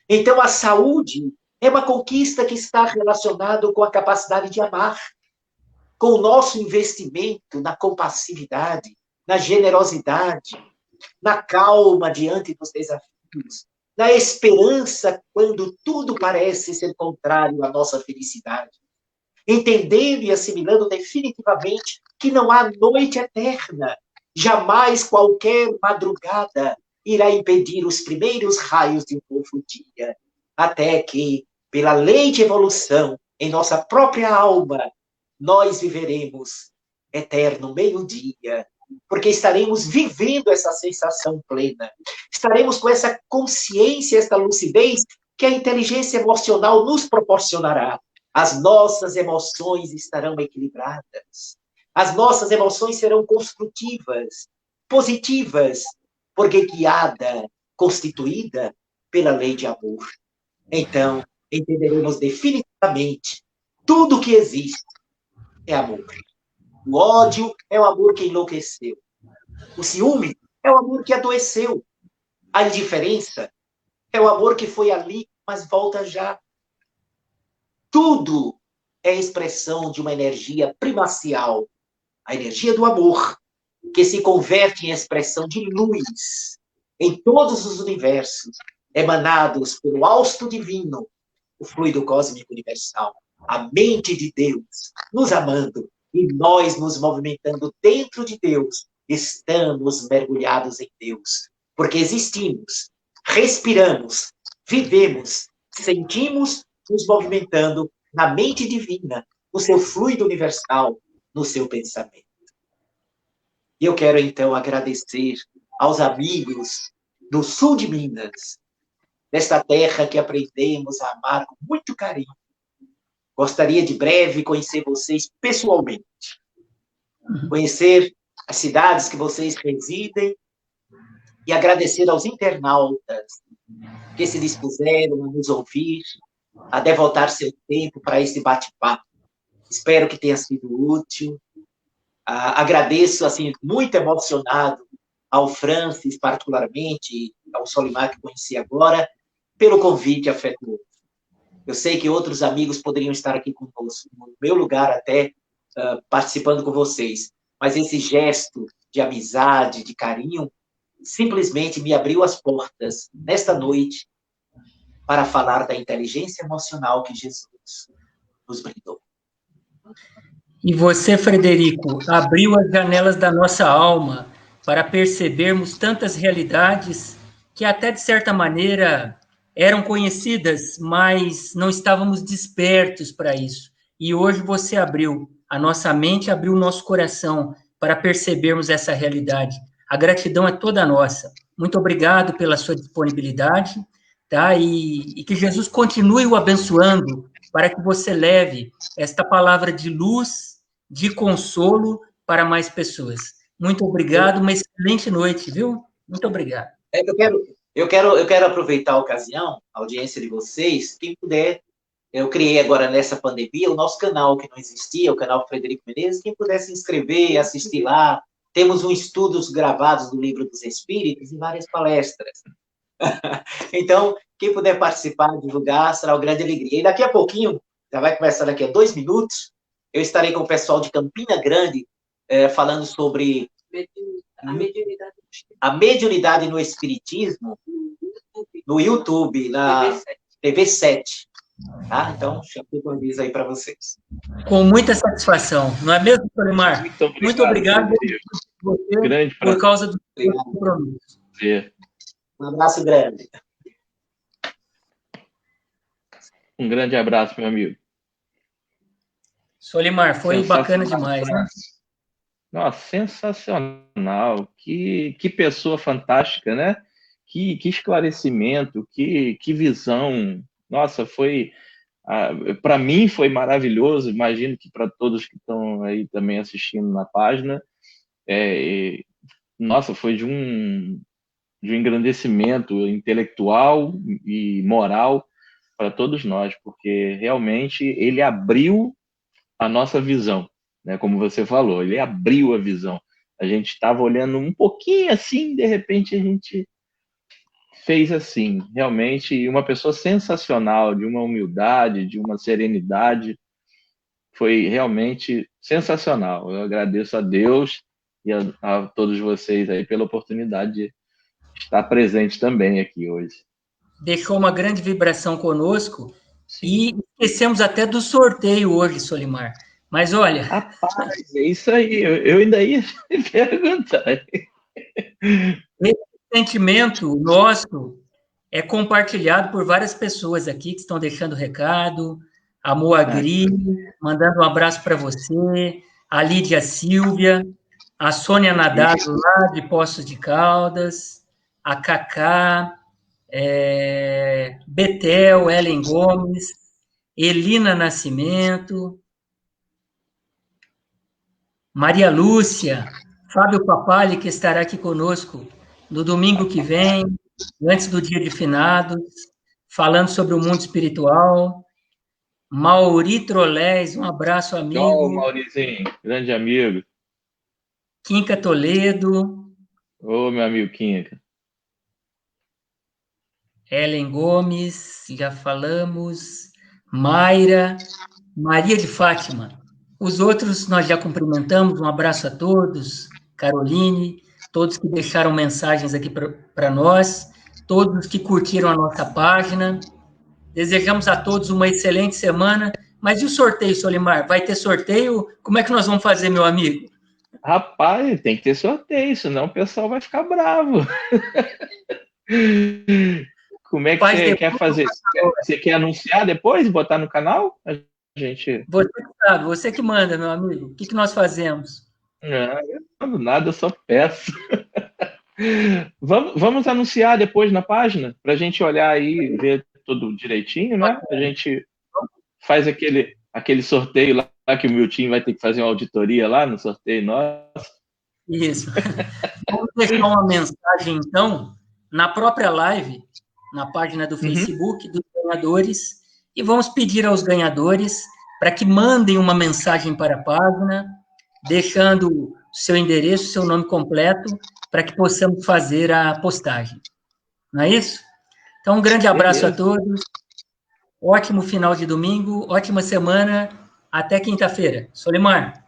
Então, a saúde é uma conquista que está relacionada com a capacidade de amar, com o nosso investimento na compassividade, na generosidade, na calma diante dos desafios, na esperança quando tudo parece ser contrário à nossa felicidade. Entendendo e assimilando definitivamente que não há noite eterna, jamais qualquer madrugada irá impedir os primeiros raios de um novo dia, até que, pela lei de evolução, em nossa própria alma, nós viveremos eterno meio-dia, porque estaremos vivendo essa sensação plena, estaremos com essa consciência, esta lucidez que a inteligência emocional nos proporcionará. As nossas emoções estarão equilibradas, as nossas emoções serão construtivas, positivas, porque guiada, constituída pela lei de amor. Então, entenderemos definitivamente tudo que existe é amor. O ódio é o amor que enlouqueceu. O ciúme é o amor que adoeceu. A indiferença é o amor que foi ali, mas volta já. Tudo é expressão de uma energia primacial, a energia do amor, que se converte em expressão de luz em todos os universos, emanados pelo hausto divino, o fluido cósmico universal, a mente de Deus, nos amando, e nós nos movimentando dentro de Deus, estamos mergulhados em Deus, porque existimos, respiramos, vivemos, sentimos, nos movimentando na mente divina, no seu fluido universal, no seu pensamento. E eu quero, então, agradecer aos amigos do sul de Minas, desta terra que aprendemos a amar com muito carinho. Gostaria de breve conhecer vocês pessoalmente, conhecer as cidades que vocês residem e agradecer aos internautas que se dispuseram a nos ouvir, a devotar seu tempo para esse bate-papo. Espero que tenha sido útil. Agradeço, assim, muito emocionado ao Francis, particularmente, ao Solimar, que conheci agora, pelo convite afetuoso. Eu sei que outros amigos poderiam estar aqui conosco, no meu lugar até, participando com vocês, mas esse gesto de amizade, de carinho, simplesmente me abriu as portas, nesta noite, para falar da inteligência emocional que Jesus nos brindou. E você, Frederico, abriu as janelas da nossa alma para percebermos tantas realidades que até de certa maneira eram conhecidas, mas não estávamos despertos para isso. E hoje você abriu a nossa mente, abriu o nosso coração para percebermos essa realidade. A gratidão é toda nossa. Muito obrigado pela sua disponibilidade, tá? E que Jesus continue o abençoando para que você leve esta palavra de luz, de consolo para mais pessoas. Muito obrigado, uma excelente noite, viu? Muito obrigado. Eu quero aproveitar a ocasião, a audiência de vocês, quem puder, eu criei agora nessa pandemia o nosso canal que não existia, o canal Frederico Menezes, quem puder se inscrever, assistir lá, temos estudos gravados do Livro dos Espíritos e várias palestras. Então, quem puder participar, divulgar, será uma grande alegria. E daqui a pouquinho, já vai começar daqui a 2 minutos, eu estarei com o pessoal de Campina Grande, falando sobre a mediunidade no Espiritismo, no YouTube, na TV 7. Tá? Então, já fico um aviso aí para vocês. Com muita satisfação, não é mesmo, Solimar? Muito obrigado por você, por causa do compromisso. Um abraço grande. Um grande abraço, meu amigo. Solimar, foi bacana demais, né? Nossa, sensacional. Que pessoa fantástica, né? Que esclarecimento, que visão. Nossa, para mim foi maravilhoso. Imagino que para todos que estão aí também assistindo na página. Nossa, foi de um engrandecimento intelectual e moral para todos nós, porque realmente ele abriu a nossa visão, né? Como você falou, ele abriu a visão. A gente estava olhando um pouquinho assim, de repente a gente fez assim. Realmente, uma pessoa sensacional, de uma humildade, de uma serenidade, foi realmente sensacional. Eu agradeço a Deus e a todos vocês aí pela oportunidade de estar presente também aqui hoje. Deixou uma grande vibração conosco. Sim. E esquecemos até do sorteio hoje, Solimar. Mas olha... Rapaz, é isso aí. Eu ainda ia perguntar. Esse sentimento nosso é compartilhado por várias pessoas aqui que estão deixando recado. A Moagri, mandando um abraço para você. A Lídia Silvia. A Sônia Nadado, lá de Poços de Caldas. A Cacá. Betel, Ellen Gomes, Elina Nascimento, Maria Lúcia, Fábio Papali, que estará aqui conosco no domingo que vem, antes do dia de finados, falando sobre o mundo espiritual. Mauri Trolés, um abraço, amigo. Ô, Maurizinho, grande amigo. Quinca Toledo. Ô, meu amigo Quinca. Ellen Gomes, já falamos. Mayra, Maria de Fátima. Os outros nós já cumprimentamos. Um abraço a todos. Caroline, todos que deixaram mensagens aqui para nós, todos que curtiram a nossa página. Desejamos a todos uma excelente semana. Mas e o sorteio, Solimar? Vai ter sorteio? Como é que nós vamos fazer, meu amigo? Rapaz, tem que ter sorteio, senão o pessoal vai ficar bravo. Como é que você quer fazer? Você quer anunciar depois e botar no canal? A gente... Você que sabe, você que manda, meu amigo. O que nós fazemos? Não, eu não mando nada, eu só peço. Vamos anunciar depois na página, para a gente olhar aí e ver tudo direitinho, né? A gente faz aquele sorteio lá que o Milton vai ter que fazer uma auditoria lá no sorteio nosso. Isso. Vamos deixar uma mensagem, então, na própria live, na página do Facebook dos ganhadores, e vamos pedir aos ganhadores para que mandem uma mensagem para a página, deixando seu endereço, seu nome completo, para que possamos fazer a postagem. Não é isso? Então, um grande abraço a todos, ótimo final de domingo, ótima semana, até quinta-feira. Solimar.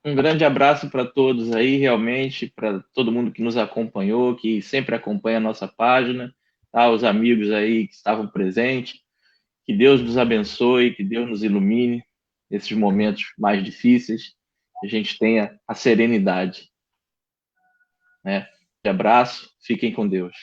Um grande abraço para todos aí, realmente, para todo mundo que nos acompanhou, que sempre acompanha a nossa página. aos amigos aí que estavam presentes. Que Deus nos abençoe, que Deus nos ilumine nesses momentos mais difíceis, que a gente tenha a serenidade, né? Um abraço, fiquem com Deus.